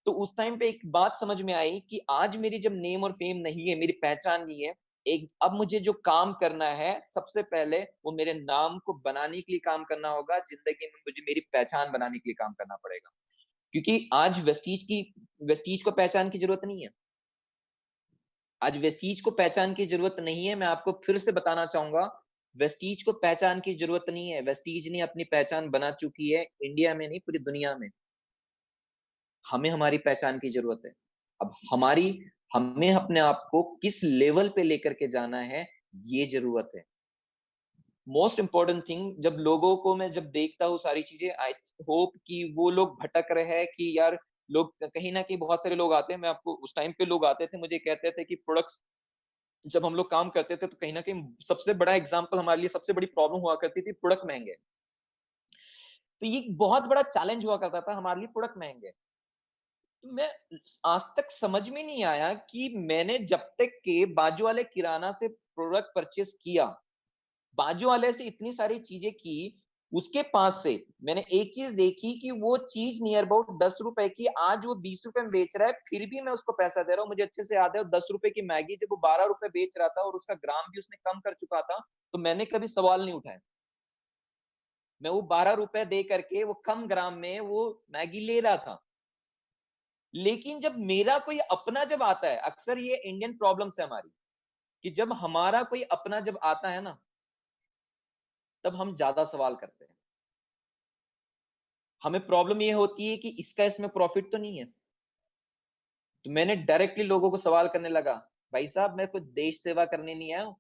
तो उस टाइम पे एक बात समझ में आई कि आज मेरी जब नेम और फेम नहीं है, मेरी पहचान नहीं है, एक अब मुझे जो काम करना है सबसे पहले वो मेरे नाम को बनाने के लिए काम करना होगा। जिंदगी में मुझे मेरी पहचान बनाने के लिए काम करना पड़ेगा, क्योंकि आज वेस्टीज को पहचान की जरूरत नहीं है। आज वेस्टीज को पहचान की जरूरत नहीं है। मैं आपको फिर से बताना चाहूंगा, वेस्टीज को पहचान की जरूरत नहीं है। वेस्टीज ने अपनी पहचान बना चुकी है, इंडिया में नहीं पूरी दुनिया में। हमें हमारी पहचान की जरूरत है। अब हमें अपने आप को किस लेवल पे लेकर के जाना है, ये जरूरत है। मोस्ट इंपॉर्टेंट थिंग, जब लोगों को मैं जब देखता हूँ सारी चीजें, आई होप कि वो लोग भटक रहे हैं कि यार लोग कहीं ना कहीं, बहुत सारे लोग आते हैं, मैं आपको उस टाइम पे लोग आते थे मुझे कहते थे कि प्रोडक्ट्स, जब हम लोग काम करते थे तो कहीं ना कहीं सबसे बड़ा एग्जाम्पल हमारे लिए सबसे बड़ी प्रॉब्लम हुआ करती थी प्रोडक्ट महंगे। तो ये बहुत बड़ा चैलेंज हुआ करता था हमारे लिए, प्रोडक्ट महंगे। तो मैं आज तक समझ में नहीं आया कि मैंने जब तक के बाजू वाले किराना से प्रोडक्ट परचेस किया, बाजू वाले से इतनी सारी चीजें की, उसके पास से मैंने एक चीज देखी कि वो चीज नियर अबाउट 10 रुपए की आज वो 20 रुपए में बेच रहा है, फिर भी मैं उसको पैसा दे रहा हूँ। मुझे अच्छे से याद है 10 रुपए की मैगी जब वो 12 रुपए बेच रहा था और उसका ग्राम भी उसने कम कर चुका था, तो मैंने कभी सवाल नहीं उठाया। मैं वो 12 रुपए दे करके वो कम ग्राम में वो मैगी ले रहा था। लेकिन जब मेरा कोई अपना जब आता है, अक्सर ये इंडियन प्रॉब्लम्स है हमारी, कि जब हमारा कोई अपना जब आता है ना, तब हम ज्यादा सवाल करते हैं। हमें प्रॉब्लम ये होती है कि इसका इसमें प्रॉफिट तो नहीं है। तो मैंने डायरेक्टली लोगों को सवाल करने लगा, भाई साहब मैं कोई देश सेवा करने नहीं आया हूं।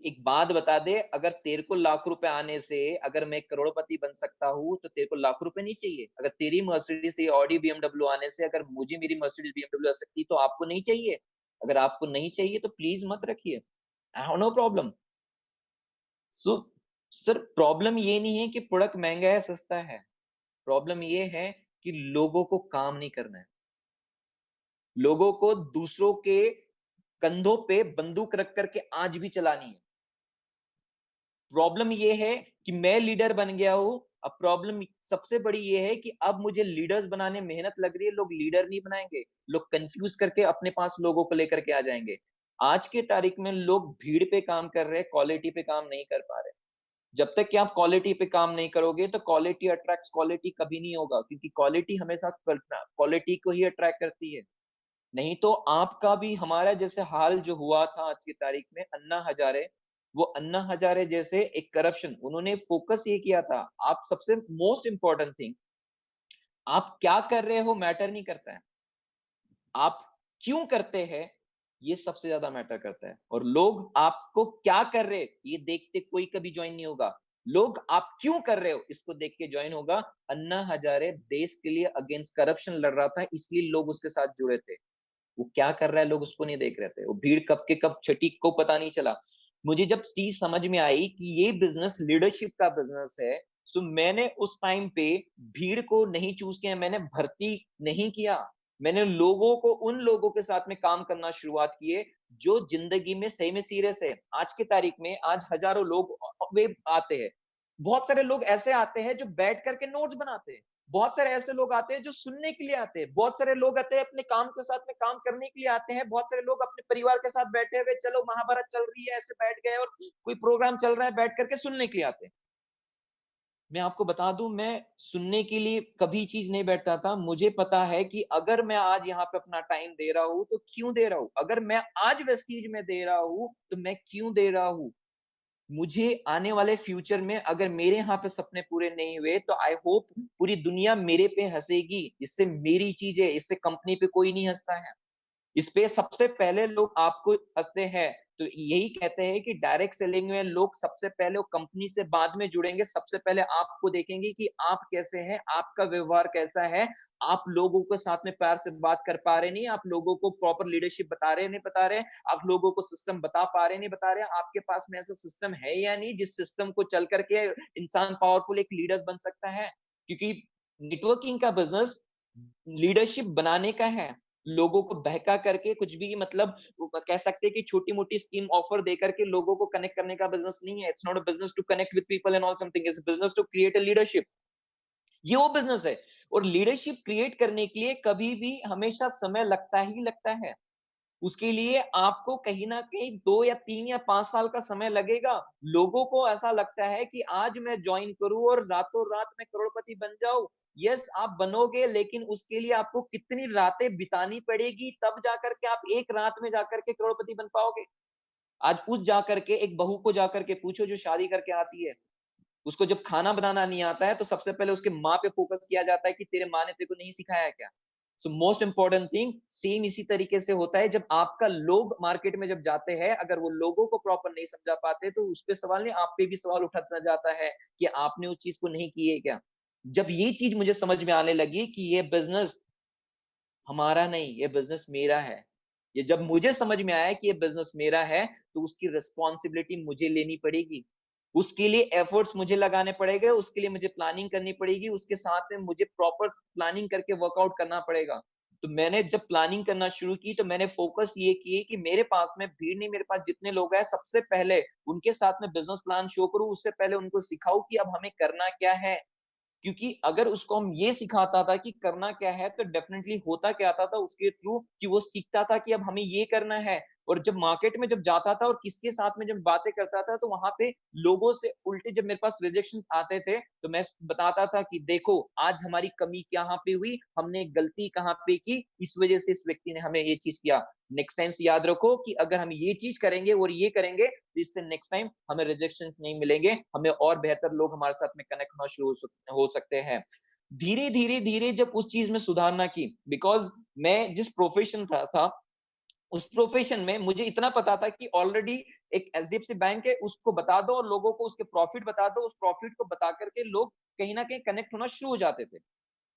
एक बात बता दे, अगर तेरे को लाख रुपए आने से अगर मैं करोड़पति बन सकता हूं, तो तेरे को लाख रुपए नहीं चाहिए? अगर तेरी मर्सिडीज, तेरी ऑडी बीएमडब्ल्यू आने से अगर मुझे मेरी मर्सिडीज बीएमडब्ल्यू आ सकती, तो आपको नहीं चाहिए? अगर आपको नहीं चाहिए तो प्लीज मत रखिए, I have no problem. So sir problem ये नहीं है कि प्रोडक्ट महंगा है सस्ता है, प्रॉब्लम ये है कि लोगों को काम नहीं करना है। लोगों को दूसरों के कंधों पे बंदूक रख करके आज भी चलानी है। प्रॉब्लम ये है कि मैं लीडर बन गया हूं, अब प्रॉब्लम सबसे बड़ी ये है कि अब मुझे लीडर्स बनाने मेहनत लग रही है, लोग लीडर नहीं बनाएंगे, लोग कंफ्यूज करके अपने पास लोगों को लेकर के आ जाएंगे। आज के तारीख में लोग भीड़ पे काम कर रहे हैं, क्वालिटी पे काम नहीं कर पा रहे। जब तक कि आप क्वालिटी पे काम नहीं करोगे तो क्वालिटी अट्रैक्ट्स क्वालिटी कभी नहीं होगा, क्योंकि क्वालिटी हमेशा क्वालिटी को ही अट्रैक्ट करती है। नहीं तो आपका भी हमारा जैसे हाल जो हुआ था आज की तारीख में, अन्ना हजारे, वो अन्ना हजारे जैसे एक करप्शन, उन्होंने फोकस ये किया था। आप सबसे मोस्ट इंपॉर्टेंट थिंग, आप क्या कर रहे हो मैटर नहीं करता है, आप क्यों करते हैं ये सबसे ज्यादा मैटर करता है। और लोग आपको क्या कर रहे ये देखते कोई कभी ज्वाइन नहीं होगा, लोग आप क्यों कर रहे हो इसको देख के ज्वाइन होगा। अन्ना हजारे देश के लिए अगेंस्ट करप्शन लड़ रहा था, इसलिए लोग उसके साथ जुड़े थे। वो क्या कर रहा है लोग उसको नहीं देख रहे थे, वो भीड़ कब के कब छटी को पता नहीं चला। मुझे जब चीज समझ में आई कि ये बिजनेस लीडरशिप का बिजनेस है, सो मैंने उस टाइम पे भीड़ को नहीं चूज किया, मैंने भर्ती नहीं किया, मैंने लोगों को, उन लोगों के साथ में काम करना शुरुआत किए जो जिंदगी में सही में सीरियस है। आज की तारीख में आज हजारों लोग वे आते हैं, बहुत सारे लोग ऐसे आते हैं जो बैठ करके नोट्स बनाते हैं, बहुत सारे ऐसे लोग आते हैं जो सुनने के लिए आते हैं, बहुत सारे लोग आते हैं अपने काम के साथ में काम करने के लिए आते हैं, बहुत सारे लोग अपने परिवार के साथ बैठे हुए, चलो महाभारत चल रही है ऐसे बैठ गए, और कोई प्रोग्राम चल रहा है बैठ करके सुनने के लिए आते हैं। मैं आपको बता दूं, मैं सुनने के लिए कभी चीज नहीं बैठता था। मुझे पता है कि अगर मैं आज यहाँ पे अपना टाइम दे रहा हूं तो क्यों दे रहा हूं, अगर मैं आज वेस्टीज में दे रहा हूं तो मैं क्यों दे रहा हूं। मुझे आने वाले फ्यूचर में अगर मेरे यहाँ पे सपने पूरे नहीं हुए तो आई होप पूरी दुनिया मेरे पे हंसेगी। इससे मेरी चीज है, इससे कंपनी पे कोई नहीं हंसता है, इस पे सबसे पहले लोग आपको हंसते हैं। तो यही कहते हैं कि डायरेक्ट सेलिंग में लोग सबसे पहले वो कंपनी से बाद में जुड़ेंगे, सबसे पहले आपको देखेंगे कि आप कैसे हैं, आपका व्यवहार कैसा है, आप लोगों के साथ में प्यार से बात कर पा रहे नहीं, आप लोगों को प्रॉपर लीडरशिप बता रहे नहीं बता रहे, आप लोगों को सिस्टम बता पा रहे नहीं बता रहे, आपके पास में ऐसा सिस्टम है या नहीं जिस सिस्टम को चल करके इंसान पावरफुल एक लीडर बन सकता है। क्योंकि नेटवर्किंग का बिजनेस लीडरशिप बनाने का है, लोगों को बहका करके कुछ भी, मतलब कह सकते हैं कि छोटी मोटी स्कीम ऑफर दे करके लोगों को कनेक्ट करने का बिजनेस नहीं है। It's not a business to connect with people and all something, it's business to create a leadership. ये वो बिजनेस है। और लीडरशिप क्रिएट करने के लिए कभी भी हमेशा समय लगता ही लगता है। उसके लिए आपको कहीं ना कहीं 2 या 3 या 5 साल का समय लगेगा। लोगों को ऐसा लगता है कि आज मैं ज्वाइन करूं और रातों रात मैं करोड़पति बन जाऊं। यस, आप बनोगे, लेकिन उसके लिए आपको कितनी रातें बितानी पड़ेगी, तब जाकर के आप एक रात में जाकर के करोड़पति बन पाओगे। आज उस जाकर के एक बहू को जाकर के पूछो जो शादी करके आती है, उसको जब खाना बनाना नहीं आता है तो सबसे पहले उसके माँ पे फोकस किया जाता है कि तेरे माँ ने तेरे को नहीं सिखाया क्या। So most important thing same इसी तरीके से होता है। जब आपका लोग मार्केट में जब जाते हैं, अगर वो लोगों को प्रॉपर नहीं समझा पाते तो उस पे सवाल नहीं, आप पे भी सवाल उठाना जाता है कि आपने उस चीज को नहीं की है क्या। जब ये चीज मुझे समझ में आने लगी कि ये बिजनेस हमारा नहीं, ये बिजनेस मेरा है, ये जब मुझे समझ में आया कि ये बिजनेस मेरा है तो उसकी रिस्पॉन्सिबिलिटी मुझे लेनी पड़ेगी, उसके लिए एफर्ट्स मुझे लगाने पड़ेंगे, उसके लिए मुझे प्लानिंग करनी पड़ेगी, उसके साथ में मुझे प्रॉपर प्लानिंग करके वर्कआउट करना पड़ेगा। तो मैंने जब प्लानिंग करना शुरू की तो मैंने फोकस ये किए कि मेरे पास में भीड़ नहीं, मेरे पास जितने लोग हैं सबसे पहले उनके साथ में बिजनेस प्लान शो करूं, उससे पहले उनको सिखाऊं कि अब हमें करना क्या है। क्योंकि अगर उसको हम ये सिखाता था कि करना क्या है तो डेफिनेटली होता क्या आता था उसके थ्रू कि वो सीखता था कि अब हमें ये करना है। और जब मार्केट में जब जाता था और किसके साथ में जब बातें करता था तो वहां पे लोगों से उल्टे जब मेरे पास रिजेक्शन आते थे तो मैं बताता था कि देखो आज हमारी कमी कहाँ पे हुई, हमने गलती कहाँ पे की, इस वजह से इस व्यक्ति ने हमें ये चीज किया। नेक्स्ट टाइम से याद रखो कि अगर हम ये चीज करेंगे और ये करेंगे तो इससे नेक्स्ट टाइम हमें रिजेक्शन नहीं मिलेंगे, हमें और बेहतर लोग हमारे साथ में कनेक्ट होना शुरू हो सकते हैं। धीरे धीरे धीरे जब उस चीज में सुधारना की, बिकॉज मैं जिस प्रोफेशन था उस प्रोफेशन में मुझे इतना पता था कि ऑलरेडी एक एचडीएफसी बैंक है, उसको बता दो और लोगों को उसके प्रॉफिट बता दो, उस प्रॉफिट को बता करके लोग कहीं ना कहीं कनेक्ट होना शुरू हो जाते थे।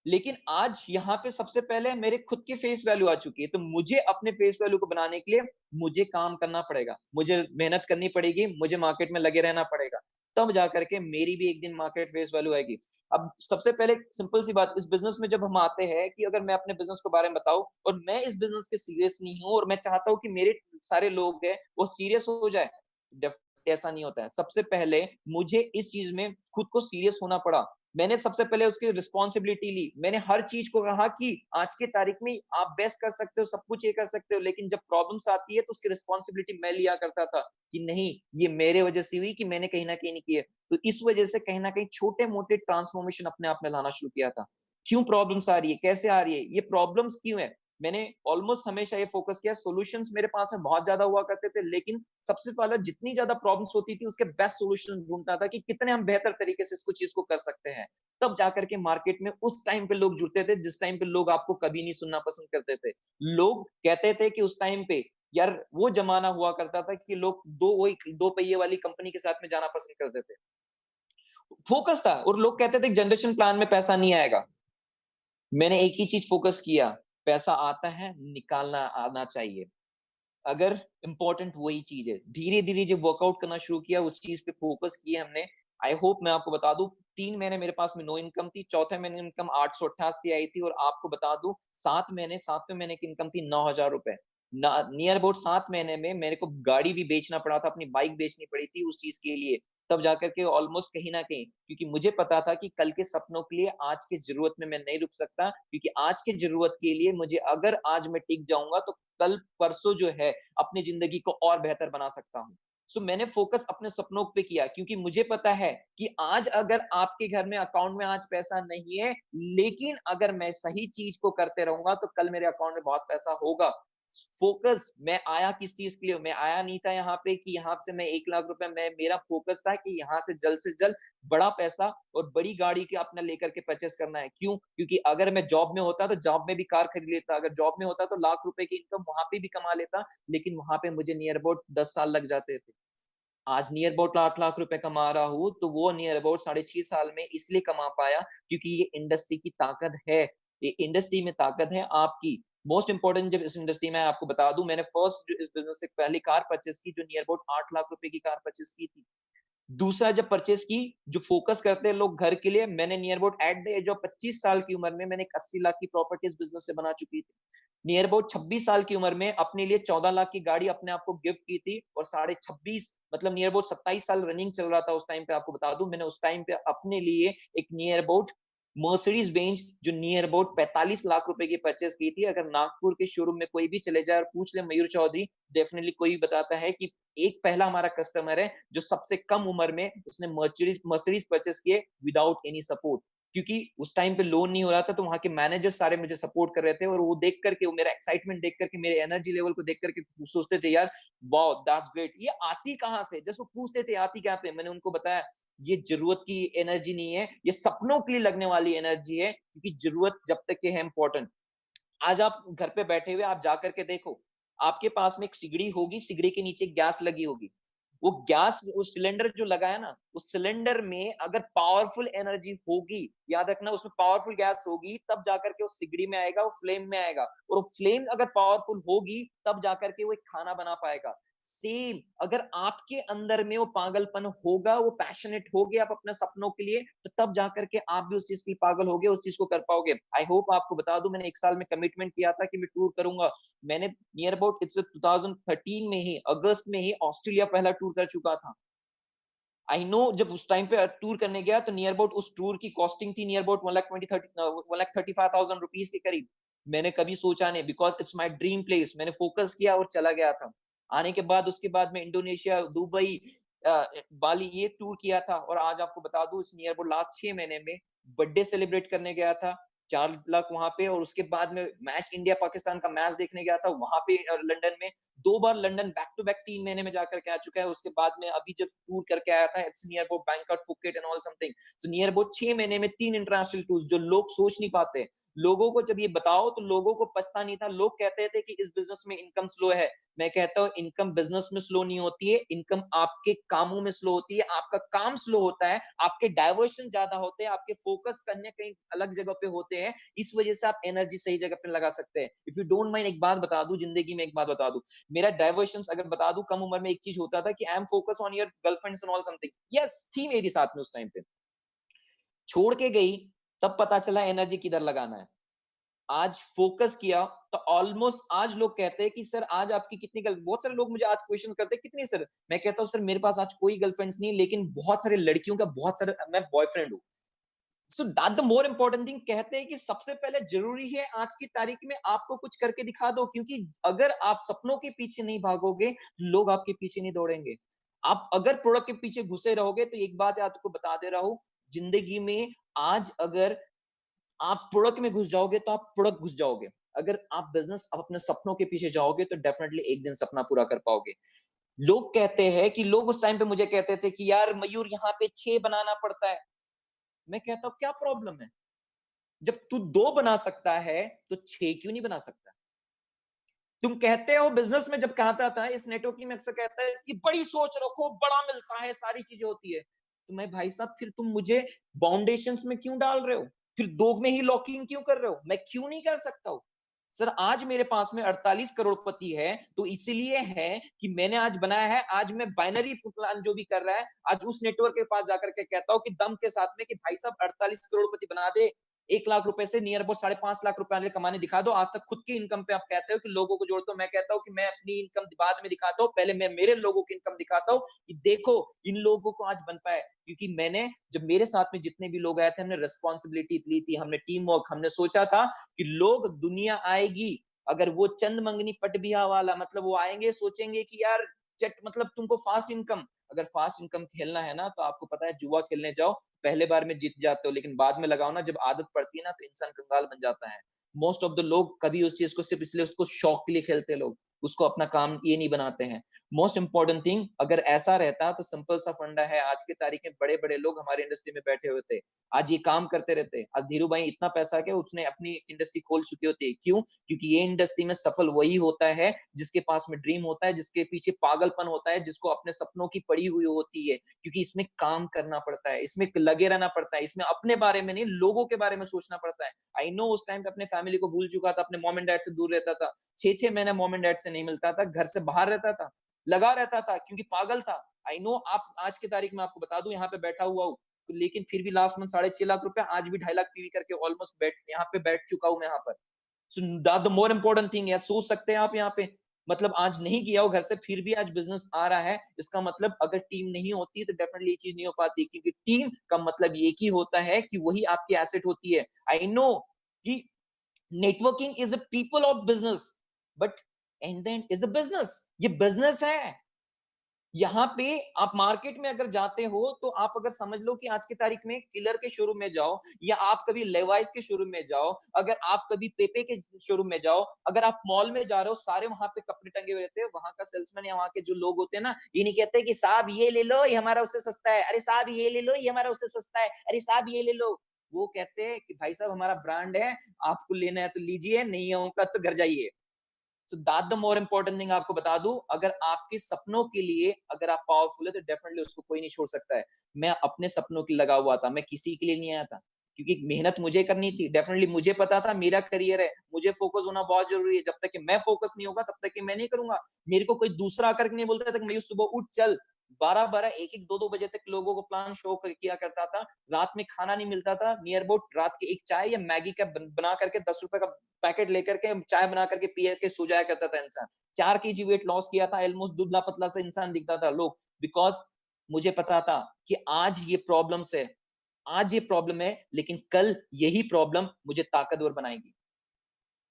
लेकिन आज यहाँ पे सबसे पहले मेरे खुद की फेस वैल्यू आ चुकी है, तो मुझे अपने फेस वैल्यू को बनाने के लिए मुझे काम करना पड़ेगा, मुझे मेहनत करनी पड़ेगी, मुझे मार्केट में लगे रहना पड़ेगा। तब जाकर के मेरी भी एक दिन मार्केट फेस वैल्यू आएगी। अब सबसे पहले सिंपल सी बात, इस बिजनेस में जब हम आते हैं कि अगर मैं अपने बिजनेस के बारे में बताऊं और मैं इस बिजनेस के सीरियस नहीं हूं और मैं चाहता हूं कि मेरे सारे लोग हैं वो सीरियस हो जाए, डेफिनेटली ऐसा नहीं होता है। सबसे पहले मुझे इस चीज में खुद को सीरियस होना पड़ा। मैंने सबसे पहले उसकी रिस्पॉन्सिबिलिटी ली। मैंने हर चीज को कहा कि आज की तारीख में आप बेस्ट कर सकते हो, सब कुछ ये कर सकते हो, लेकिन जब प्रॉब्लम्स आती है तो उसकी रिस्पॉन्सिबिलिटी मैं लिया करता था कि नहीं, ये मेरे वजह से हुई कि मैंने कहीं ना कहीं नहीं किए। तो इस वजह से कहीं ना कहीं छोटे मोटे ट्रांसफॉर्मेशन अपने आप में लाना शुरू किया था। क्यों प्रॉब्लम्स आ रही है, कैसे आ रही है, ये प्रॉब्लम्स क्यों है, मैंने ऑलमोस्ट हमेशा ये फोकस किया। सॉल्यूशंस मेरे पास में बहुत ज्यादा हुआ करते थे, लेकिन सबसे पहले जितनी ज्यादा प्रॉब्लम्स होती थी उसके बेस्ट सॉल्यूशन ढूंढता था कि कितने हम बेहतर तरीके से इसको चीज को कर सकते हैं। तब जाकर के मार्केट में उस टाइम पे लोग जुड़ते थे जिस टाइम पे लोग आपको कभी नहीं सुनना पसंद करते थे। लोग कहते थे कि उस टाइम पे यार वो जमाना हुआ करता था कि लोग दो पहिए वाली कंपनी के साथ में जाना पसंद करते थे। फोकस था और लोग कहते थे जनरेशन प्लान में पैसा नहीं आएगा। मैंने एक ही चीज फोकस किया, पैसा आता है, निकालना आना चाहिए। अगर इंपॉर्टेंट वही चीज है। धीरे धीरे जब वर्कआउट करना शुरू किया, उस चीज पे फोकस किया हमने। आई होप मैं आपको बता दूं, 3 महीने मेरे पास में नो इनकम थी, चौथे महीने इनकम 888 आई थी, और आपको बता दूं 7वें महीने की इनकम थी 9,000 रुपए। नियर अबाउट 7 महीने में मेरे को गाड़ी भी बेचना पड़ा था, अपनी बाइक बेचनी पड़ी थी उस चीज के लिए। तब जाकर के ऑलमोस्ट कहीं ना कहीं, क्योंकि मुझे पता था कि कल के सपनों के लिए आज की जरूरत में मैं नहीं रुक सकता, क्योंकि आज की जरूरत के लिए मुझे, अगर आज मैं टिक जाऊंगा तो कल परसों जो है अपनी जिंदगी को और बेहतर बना सकता हूँ। सो मैंने फोकस अपने सपनों पे किया, क्योंकि मुझे पता है कि आज अगर आपके घर में अकाउंट में आज पैसा नहीं है, लेकिन अगर मैं सही चीज को करते रहूंगा तो कल मेरे अकाउंट में बहुत पैसा होगा। फोकस, मैं आया किस चीज के लिए, मैं आया नहीं था यहाँ पे कि यहाँ से मैं 1 लाख रुपए, मैं, मेरा फोकस था कि यहाँ से जल्द बड़ा पैसा और बड़ी गाड़ी के अपना लेकर के परचेस करना है। क्यों? क्योंकि अगर मैं जॉब में होता तो जॉब में भी कार खरीद लेता, अगर जॉब में होता तो लाख रुपए की इनकम वहां पे भी कमा लेता, लेकिन वहां पे मुझे नियर अबाउट 10 साल लग जाते थे। आज नियर अबाउट 8 लाख रुपए कमा रहा हूं, तो वो नियर अबाउट 6.5 साल में इसलिए कमा पाया क्योंकि ये इंडस्ट्री की ताकत है। ये इंडस्ट्री में ताकत है आपकी। मोस्ट इंपॉर्टेंट, जब इस इंडस्ट्री में आपको बता दूं, मैंने फर्स्ट जो इस बिजनेस से पहली कार परचेस की, जो नियर अबाउट 8 लाख रुपए की कार परचेस की थी। दूसरा जब परचेस की, जो फोकस करते हैं लोग घर के लिए, मैंने near about at the age of 25 साल की उम्र में मैंने एक 80 लाख की प्रॉपर्टी इस बिजनेस से बना चुकी थी। नियर अबाउट 26 साल की उम्र में अपने लिए 14 लाख की गाड़ी अपने आप को गिफ्ट की थी, और 26.5 मतलब नियर अबाउट 27 साल रनिंग चल रहा था उस टाइम पे। आपको बता दूं, मैंने उस टाइम पे अपने लिए एक नियर अबाउट मर्सिडीज बेंज जो नियर अबाउट 45 लाख रुपए की परचेस की थी। अगर नागपुर के शोरूम में कोई भी चले जाए और पूछ ले मयूर चौधरी, डेफिनेटली कोई बताता है कि एक पहला हमारा कस्टमर है जो सबसे कम उम्र में उसने मर्सिडीज परचेस किए विदाउट एनी सपोर्ट। क्योंकि उस टाइम पे लोन नहीं हो रहा था, तो वहां के मैनेजर सारे मुझे सपोर्ट कर रहे थे, और वो देख करके, वो मेरा एक्साइटमेंट देख करके, मेरे एनर्जी लेवल को देख करके सोचते थे यार वाओ दैट्स ग्रेट, ये आती कहां से। जैसे वो पूछते थे आती क्या थे, मैंने उनको बताया ये जरूरत की एनर्जी नहीं है, ये सपनों के लिए लगने वाली एनर्जी है, क्योंकि जरूरत जब तक के है इंपॉर्टेंट। आज आप घर पे बैठे हुए आप जा करके देखो, आपके पास में एक सिगड़ी होगी, सिगड़ी के नीचे गैस लगी होगी। वो गैस, वो सिलेंडर जो लगा है ना, उस सिलेंडर में अगर पावरफुल एनर्जी होगी, याद रखना उसमें पावरफुल गैस होगी, तब जाकर के वो सिगड़ी में आएगा, वो फ्लेम में आएगा, और वो फ्लेम अगर पावरफुल होगी तब जाकर के वो एक खाना बना पाएगा। सेम अगर आपके अंदर में वो पागलपन होगा, वो पैशनेट हो गए आप अपने सपनों के लिए, तो तब जाकर के आप भी उस चीज के लिए पागल हो गए, उस चीज को कर पाओगे। आई होप आपको बता दूं, मैंने 1 साल में कमिटमेंट किया था कि मैं टूर करूंगा। मैंने नियर अबाउट इट्स 2013 में ही, अगस्त में ही ऑस्ट्रेलिया पहला टूर कर चुका था। आई नो, जब उस टाइम पे टूर करने गया तो नियर अबाउट उस टूर की कॉस्टिंग थी नियर अबाउट 1,35,000 रुपीज के करीब। मैंने कभी सोचा नहीं, because it's my dream place, मैंने फोकस किया और चला गया था। आने के बाद उसके बाद में इंडोनेशिया, दुबई, बाली, ये टूर किया था। और आज आपको बता दूं, इस नियर अबाउट लास्ट 6 महीने में बर्थडे सेलिब्रेट करने गया था 4 लाख वहां पे, और उसके बाद में मैच, इंडिया पाकिस्तान का मैच देखने गया था वहां पे लंदन में। 2 बार लंदन बैक टू बैक 3 महीने में जाकर के आ चुका है। उसके बाद में अभी जब टूर करके आया था, it's near about Bangkok, Phuket and all something. तो नियर अबाउट 6 महीने में 3 इंटरनेशनल टूर्स, जो लोग सोच नहीं पाते। लोगों को जब ये बताओ तो लोगों को पछता नहीं था। लोग कहते थे कि इस बिजनेस में इनकम स्लो है, मैं कहता हूँ इनकम बिजनेस में स्लो नहीं होती है, इनकम आपके कामों में स्लो होती है। आपका काम स्लो होता है, आपके डाइवर्शन ज्यादा होते हैं, आपके फोकस कहीं कहीं अलग जगह पे होते हैं, इस वजह से आप एनर्जी सही जगह पे लगा सकते हैं। इफ यू डोंट माइंड, एक बात बता दूं, जिंदगी में एक बात बता दूं, मेरा डाइवर्शन अगर बता दूं, कम उम्र में एक चीज होता था कि I am focus on your girlfriends and all something, yes थी मेरी साथ में उस टाइम पे, छोड़ के गई, तब पता चला एनर्जी किधर लगाना है। आज फोकस किया तो ऑलमोस्ट आज लोग कहते हैं कि सर आज आपकी कितनी बहुत सारे लोग मुझे आज क्वेश्चन करते हैं कितनी सर, मैं कहता हूं सर मेरे पास आज कोई गर्लफ्रेंड्स नहीं, लेकिन बहुत सारे लड़कियों का बहुत सारे मैं बॉयफ्रेंड हूं। So that the more important thing, कहते हैं कि सबसे पहले जरूरी है आज की तारीख में आपको कुछ करके दिखा दो, क्योंकि अगर आप सपनों के पीछे नहीं भागोगे, लोग आपके पीछे नहीं दौड़ेंगे। आप अगर प्रोडक्ट के पीछे घुसे रहोगे, तो एक बात आपको बता दे रहा हूं, जिंदगी में आज अगर आप प्रोडक्ट में घुस जाओगे तो आप प्रोडक्ट घुस जाओगे, अगर आप बिजनेस अपने सपनों के पीछे जाओगे तो डेफिनेटली एक दिन सपना पूरा कर पाओगे। लोग कहते हैं कि लोग उस टाइम पे मुझे कहते थे कि यार मयूर यहाँ पे 6 बनाना पड़ता है। मैं कहता हूं क्या प्रॉब्लम है, जब तू 2 बना सकता है तो 6 क्यों नहीं बना सकता? तुम कहते हो बिजनेस में, जब कहता था इस नेटवर्किंग में अक्सर कहता है कि बड़ी सोच रखो, बड़ा मिलता है, सारी चीजें होती है, तो मैं भाई साहब फिर तुम मुझे फाउंडेशंस में क्यों डाल रहे हो, फिर 2 में ही लॉकिंग क्यों कर रहे हो? मैं क्यों नहीं कर सकता हूं? सर आज मेरे पास में 48 करोड़पति है तो इसीलिए है कि मैंने आज बनाया है। आज मैं बाइनरी प्लान जो भी कर रहा है, आज उस नेटवर्क के पास जाकर के कहता हूं कि दम के साथ में कि भाई साहब 48 करोड़पति बना दे, 1 लाख रुपए से नियर अबाउट 5.5 लाख रुपए कमाने दिखा दो। आज तक खुद की इनकम पे आप कहते हो कि लोगों को जोड़ते हो, मैं कहता हूं कि मैं अपनी इनकम बाद में दिखाता हूं, पहले मैं मेरे लोगों की इनकम दिखाता हूं कि देखो इन लोगों को आज बन पाए। क्योंकि मैंने, जब मेरे साथ में जितने भी लोग आए थे, हमने रिस्पॉन्सिबिलिटी ली थी, हमने टीम वर्क, हमने सोचा था कि लोग, दुनिया आएगी, अगर वो चंद मंगनी पट बिहा वाला, मतलब वो आएंगे सोचेंगे कि यार चट, मतलब तुमको फास्ट इनकम, अगर फास्ट इनकम खेलना है ना तो आपको पता है जुआ खेलने जाओ, पहले बार में जीत जाते हो, लेकिन बाद में लगाओ ना, जब आदत पड़ती है ना तो इंसान कंगाल बन जाता है। मोस्ट ऑफ द लोग कभी उस चीज को सिर्फ इसलिए, उसको शौक के लिए खेलते हैं लोग, उसको अपना काम ये नहीं बनाते हैं। मोस्ट इंपॉर्टेंट थिंग, अगर ऐसा रहता तो सिंपल सा फंडा है, आज की तारीख में बड़े बड़े लोग हमारे इंडस्ट्री में बैठे हुए थे, आज ये काम करते रहते। आज धीरू भाई इतना पैसा है उसने अपनी इंडस्ट्री खोल चुकी होती है, क्यों? क्योंकि ये इंडस्ट्री में सफल वही होता है जिसके पास में ड्रीम होता है, जिसके पीछे पागलपन होता है, जिसको अपने सपनों की पड़ी हुई होती है, क्योंकि इसमें काम करना पड़ता है, इसमें लगे रहना पड़ता है, इसमें अपने बारे में नहीं लोगों के बारे में सोचना पड़ता है। आई नो उस टाइम पे अपने फैमिली को भूल चुका था, अपने मॉम एंड डैड से दूर रहता था, 6-6 महीने मॉम एंड डैड से नहीं मिलता था, घर से बाहर रहता था, लगा रहता था, क्योंकि पागल था। आई नो, आप आज की तारीख में आपको बता दूं, यहाँ पे बैठा हुआ हूँ, लेकिन फिर भी लास्ट मंथ 6.5 लाख रुपए, आज भी 2.5 लाख पीवी करके ऑलमोस्ट यहाँ पे बैठ चुका हूँ मैं यहाँ पर। So the more important thing है, सोच सकते हैं आप यहाँ पे, मतलब आज नहीं किया हो घर से, फिर भी आज बिजनेस आ रहा है, इसका मतलब अगर टीम नहीं होती तो डेफिनेटली ये चीज नहीं हो पाती, क्योंकि टीम का मतलब एक ही होता है कि वही आपकी एसेट होती है। आई नो कि networking is a people of business, but and then is the business, ये बिजनेस है। यहाँ पे आप मार्केट में अगर जाते हो तो आप अगर समझ लो कि आज की तारीख में किलर के शोरूम में जाओ, या आप कभी लेवाइस के शोरूम में जाओ, अगर आप कभी पेपे के शोरूम में जाओ, अगर आप मॉल में जा रहे हो, सारे वहां पे कपड़े टंगे हुए रहते हैं, वहां का सेल्समैन या वहां के जो लोग होते हैं ना, ये नहीं कहते कि साहब ये ले लो ये हमारा उससे सस्ता है, अरे साहब ये ले लो ये हमारा उससे सस्ता है, अरे साहब ये ले लो। वो कहते हैं कि भाई साहब हमारा ब्रांड है, आपको लेना है तो लीजिए, नहीं होगा तो घर जाइए। So that the more important thing आपको बता दूं, अगर आपके सपनों के लिए अगर आप पावरफुल है तो डेफिनेटली उसको कोई नहीं छोड़ सकता है। मैं अपने सपनों के लगा हुआ था, मैं किसी के लिए नहीं आया था, क्योंकि मेहनत मुझे करनी थी। डेफिनेटली मुझे पता था मेरा करियर है, मुझे फोकस होना बहुत जरूरी है, जब तक कि मैं फोकस नहीं होगा तब तक कि मैं नहीं करूंगा। मेरे को कोई दूसरा आकर के नहीं बोलता था कि मैं सुबह उठ चल, 12-12, 1-1, 2-2 बजे तक लोगों को प्लान शो किया करता था, रात में खाना नहीं मिलता था, नियर अबाउट रात के एक चाय या मैगी का बना करके 10 रुपए का पैकेट लेकर के चाय बना करके पी के सो जाया करता था इंसान। 4 kg वेट लॉस किया था, ऑलमोस्ट दुबला पतला सा इंसान दिखता था लोग, बिकॉज मुझे पता था कि आज ये प्रॉब्लम्स है, आज ये प्रॉब्लम है, लेकिन कल यही प्रॉब्लम मुझे ताकतवर बनाएगी।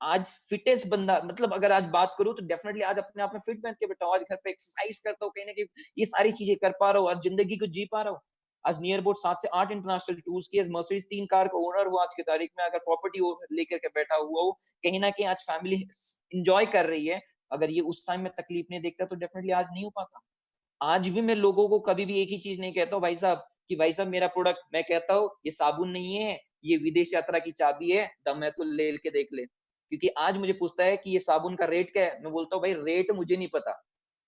आज फिटेस्ट बंदा, मतलब अगर आज बात करूं तो डेफिनेटली आज अपने आप में फिट बैठ के बैठा हूं, आज घर पे एक्सरसाइज करता हूं, कहीं ना कहीं ये सारी चीजें कर पा रहा हूं, आज जिंदगी को जी पा रहा हूं। आज नियर अबाउट 7 से 8 इंटरनेशनल टूर्स की, मर्सिडीज 3 कार का ओनर हुआ आज की तारीख में, अगर प्रॉपर्टी लेकर के बैठा हुआ हूं, कहीं ना कहीं आज फैमिली इंजॉय कर रही है। अगर ये उस टाइम में तकलीफ नहीं देखता तो डेफिनेटली आज नहीं हो पाता। आज भी मैं लोगों को कभी भी एक ही चीज नहीं कहता हूँ भाई साहब, कि भाई साहब मेरा प्रोडक्ट, मैं कहता हूँ ये साबुन नहीं है, ये विदेश यात्रा की चाबी है, दम है तो ले के देख ले, क्योंकि आज मुझे पूछता है कि ये साबुन का रेट क्या है, मैं बोलता हूँ भाई रेट मुझे नहीं पता,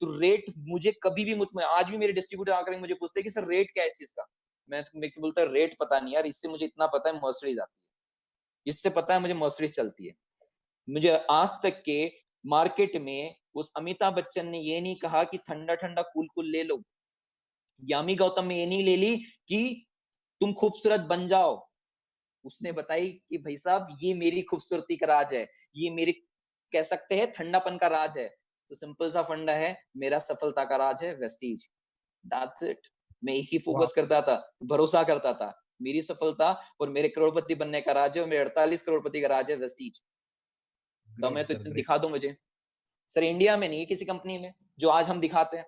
तो रेट मुझे कभी भी आज भी मेरे डिस्ट्रीब्यूटर आकर मुझे पूछते हैं कि सर रेट क्या है इस चीज का, मैं बोलता हूँ रेट पता नहीं यार, इससे मुझे इतना पता है मर्सिडीज आती है, इससे पता है मुझे मर्सिडीज चलती है। मुझे आज तक के मार्केट में उस अमिताभ बच्चन ने ये नहीं कहा कि ठंडा ठंडा कूल कूल ले लो, यामी गौतम ने ये नहीं ले ली कि तुम खूबसूरत बन जाओ, उसने बताई कि भाई साहब ये मेरी खूबसूरती का राज है, ये मेरे कह सकते हैं ठंडापन का राज है। तो सिंपल सा फंडा है, मेरा सफलता का राज है वेस्टीज, दैट्स इट। मैं एक ही फोकस करता था, भरोसा करता था, मेरी सफलता और मेरे करोड़पति बनने का राज है, और मेरे 48 करोड़पति का राज है वेस्टीज। तो मैं तो इतने दिखा दो मुझे सर, इंडिया में नहीं किसी कंपनी में जो आज हम दिखाते हैं।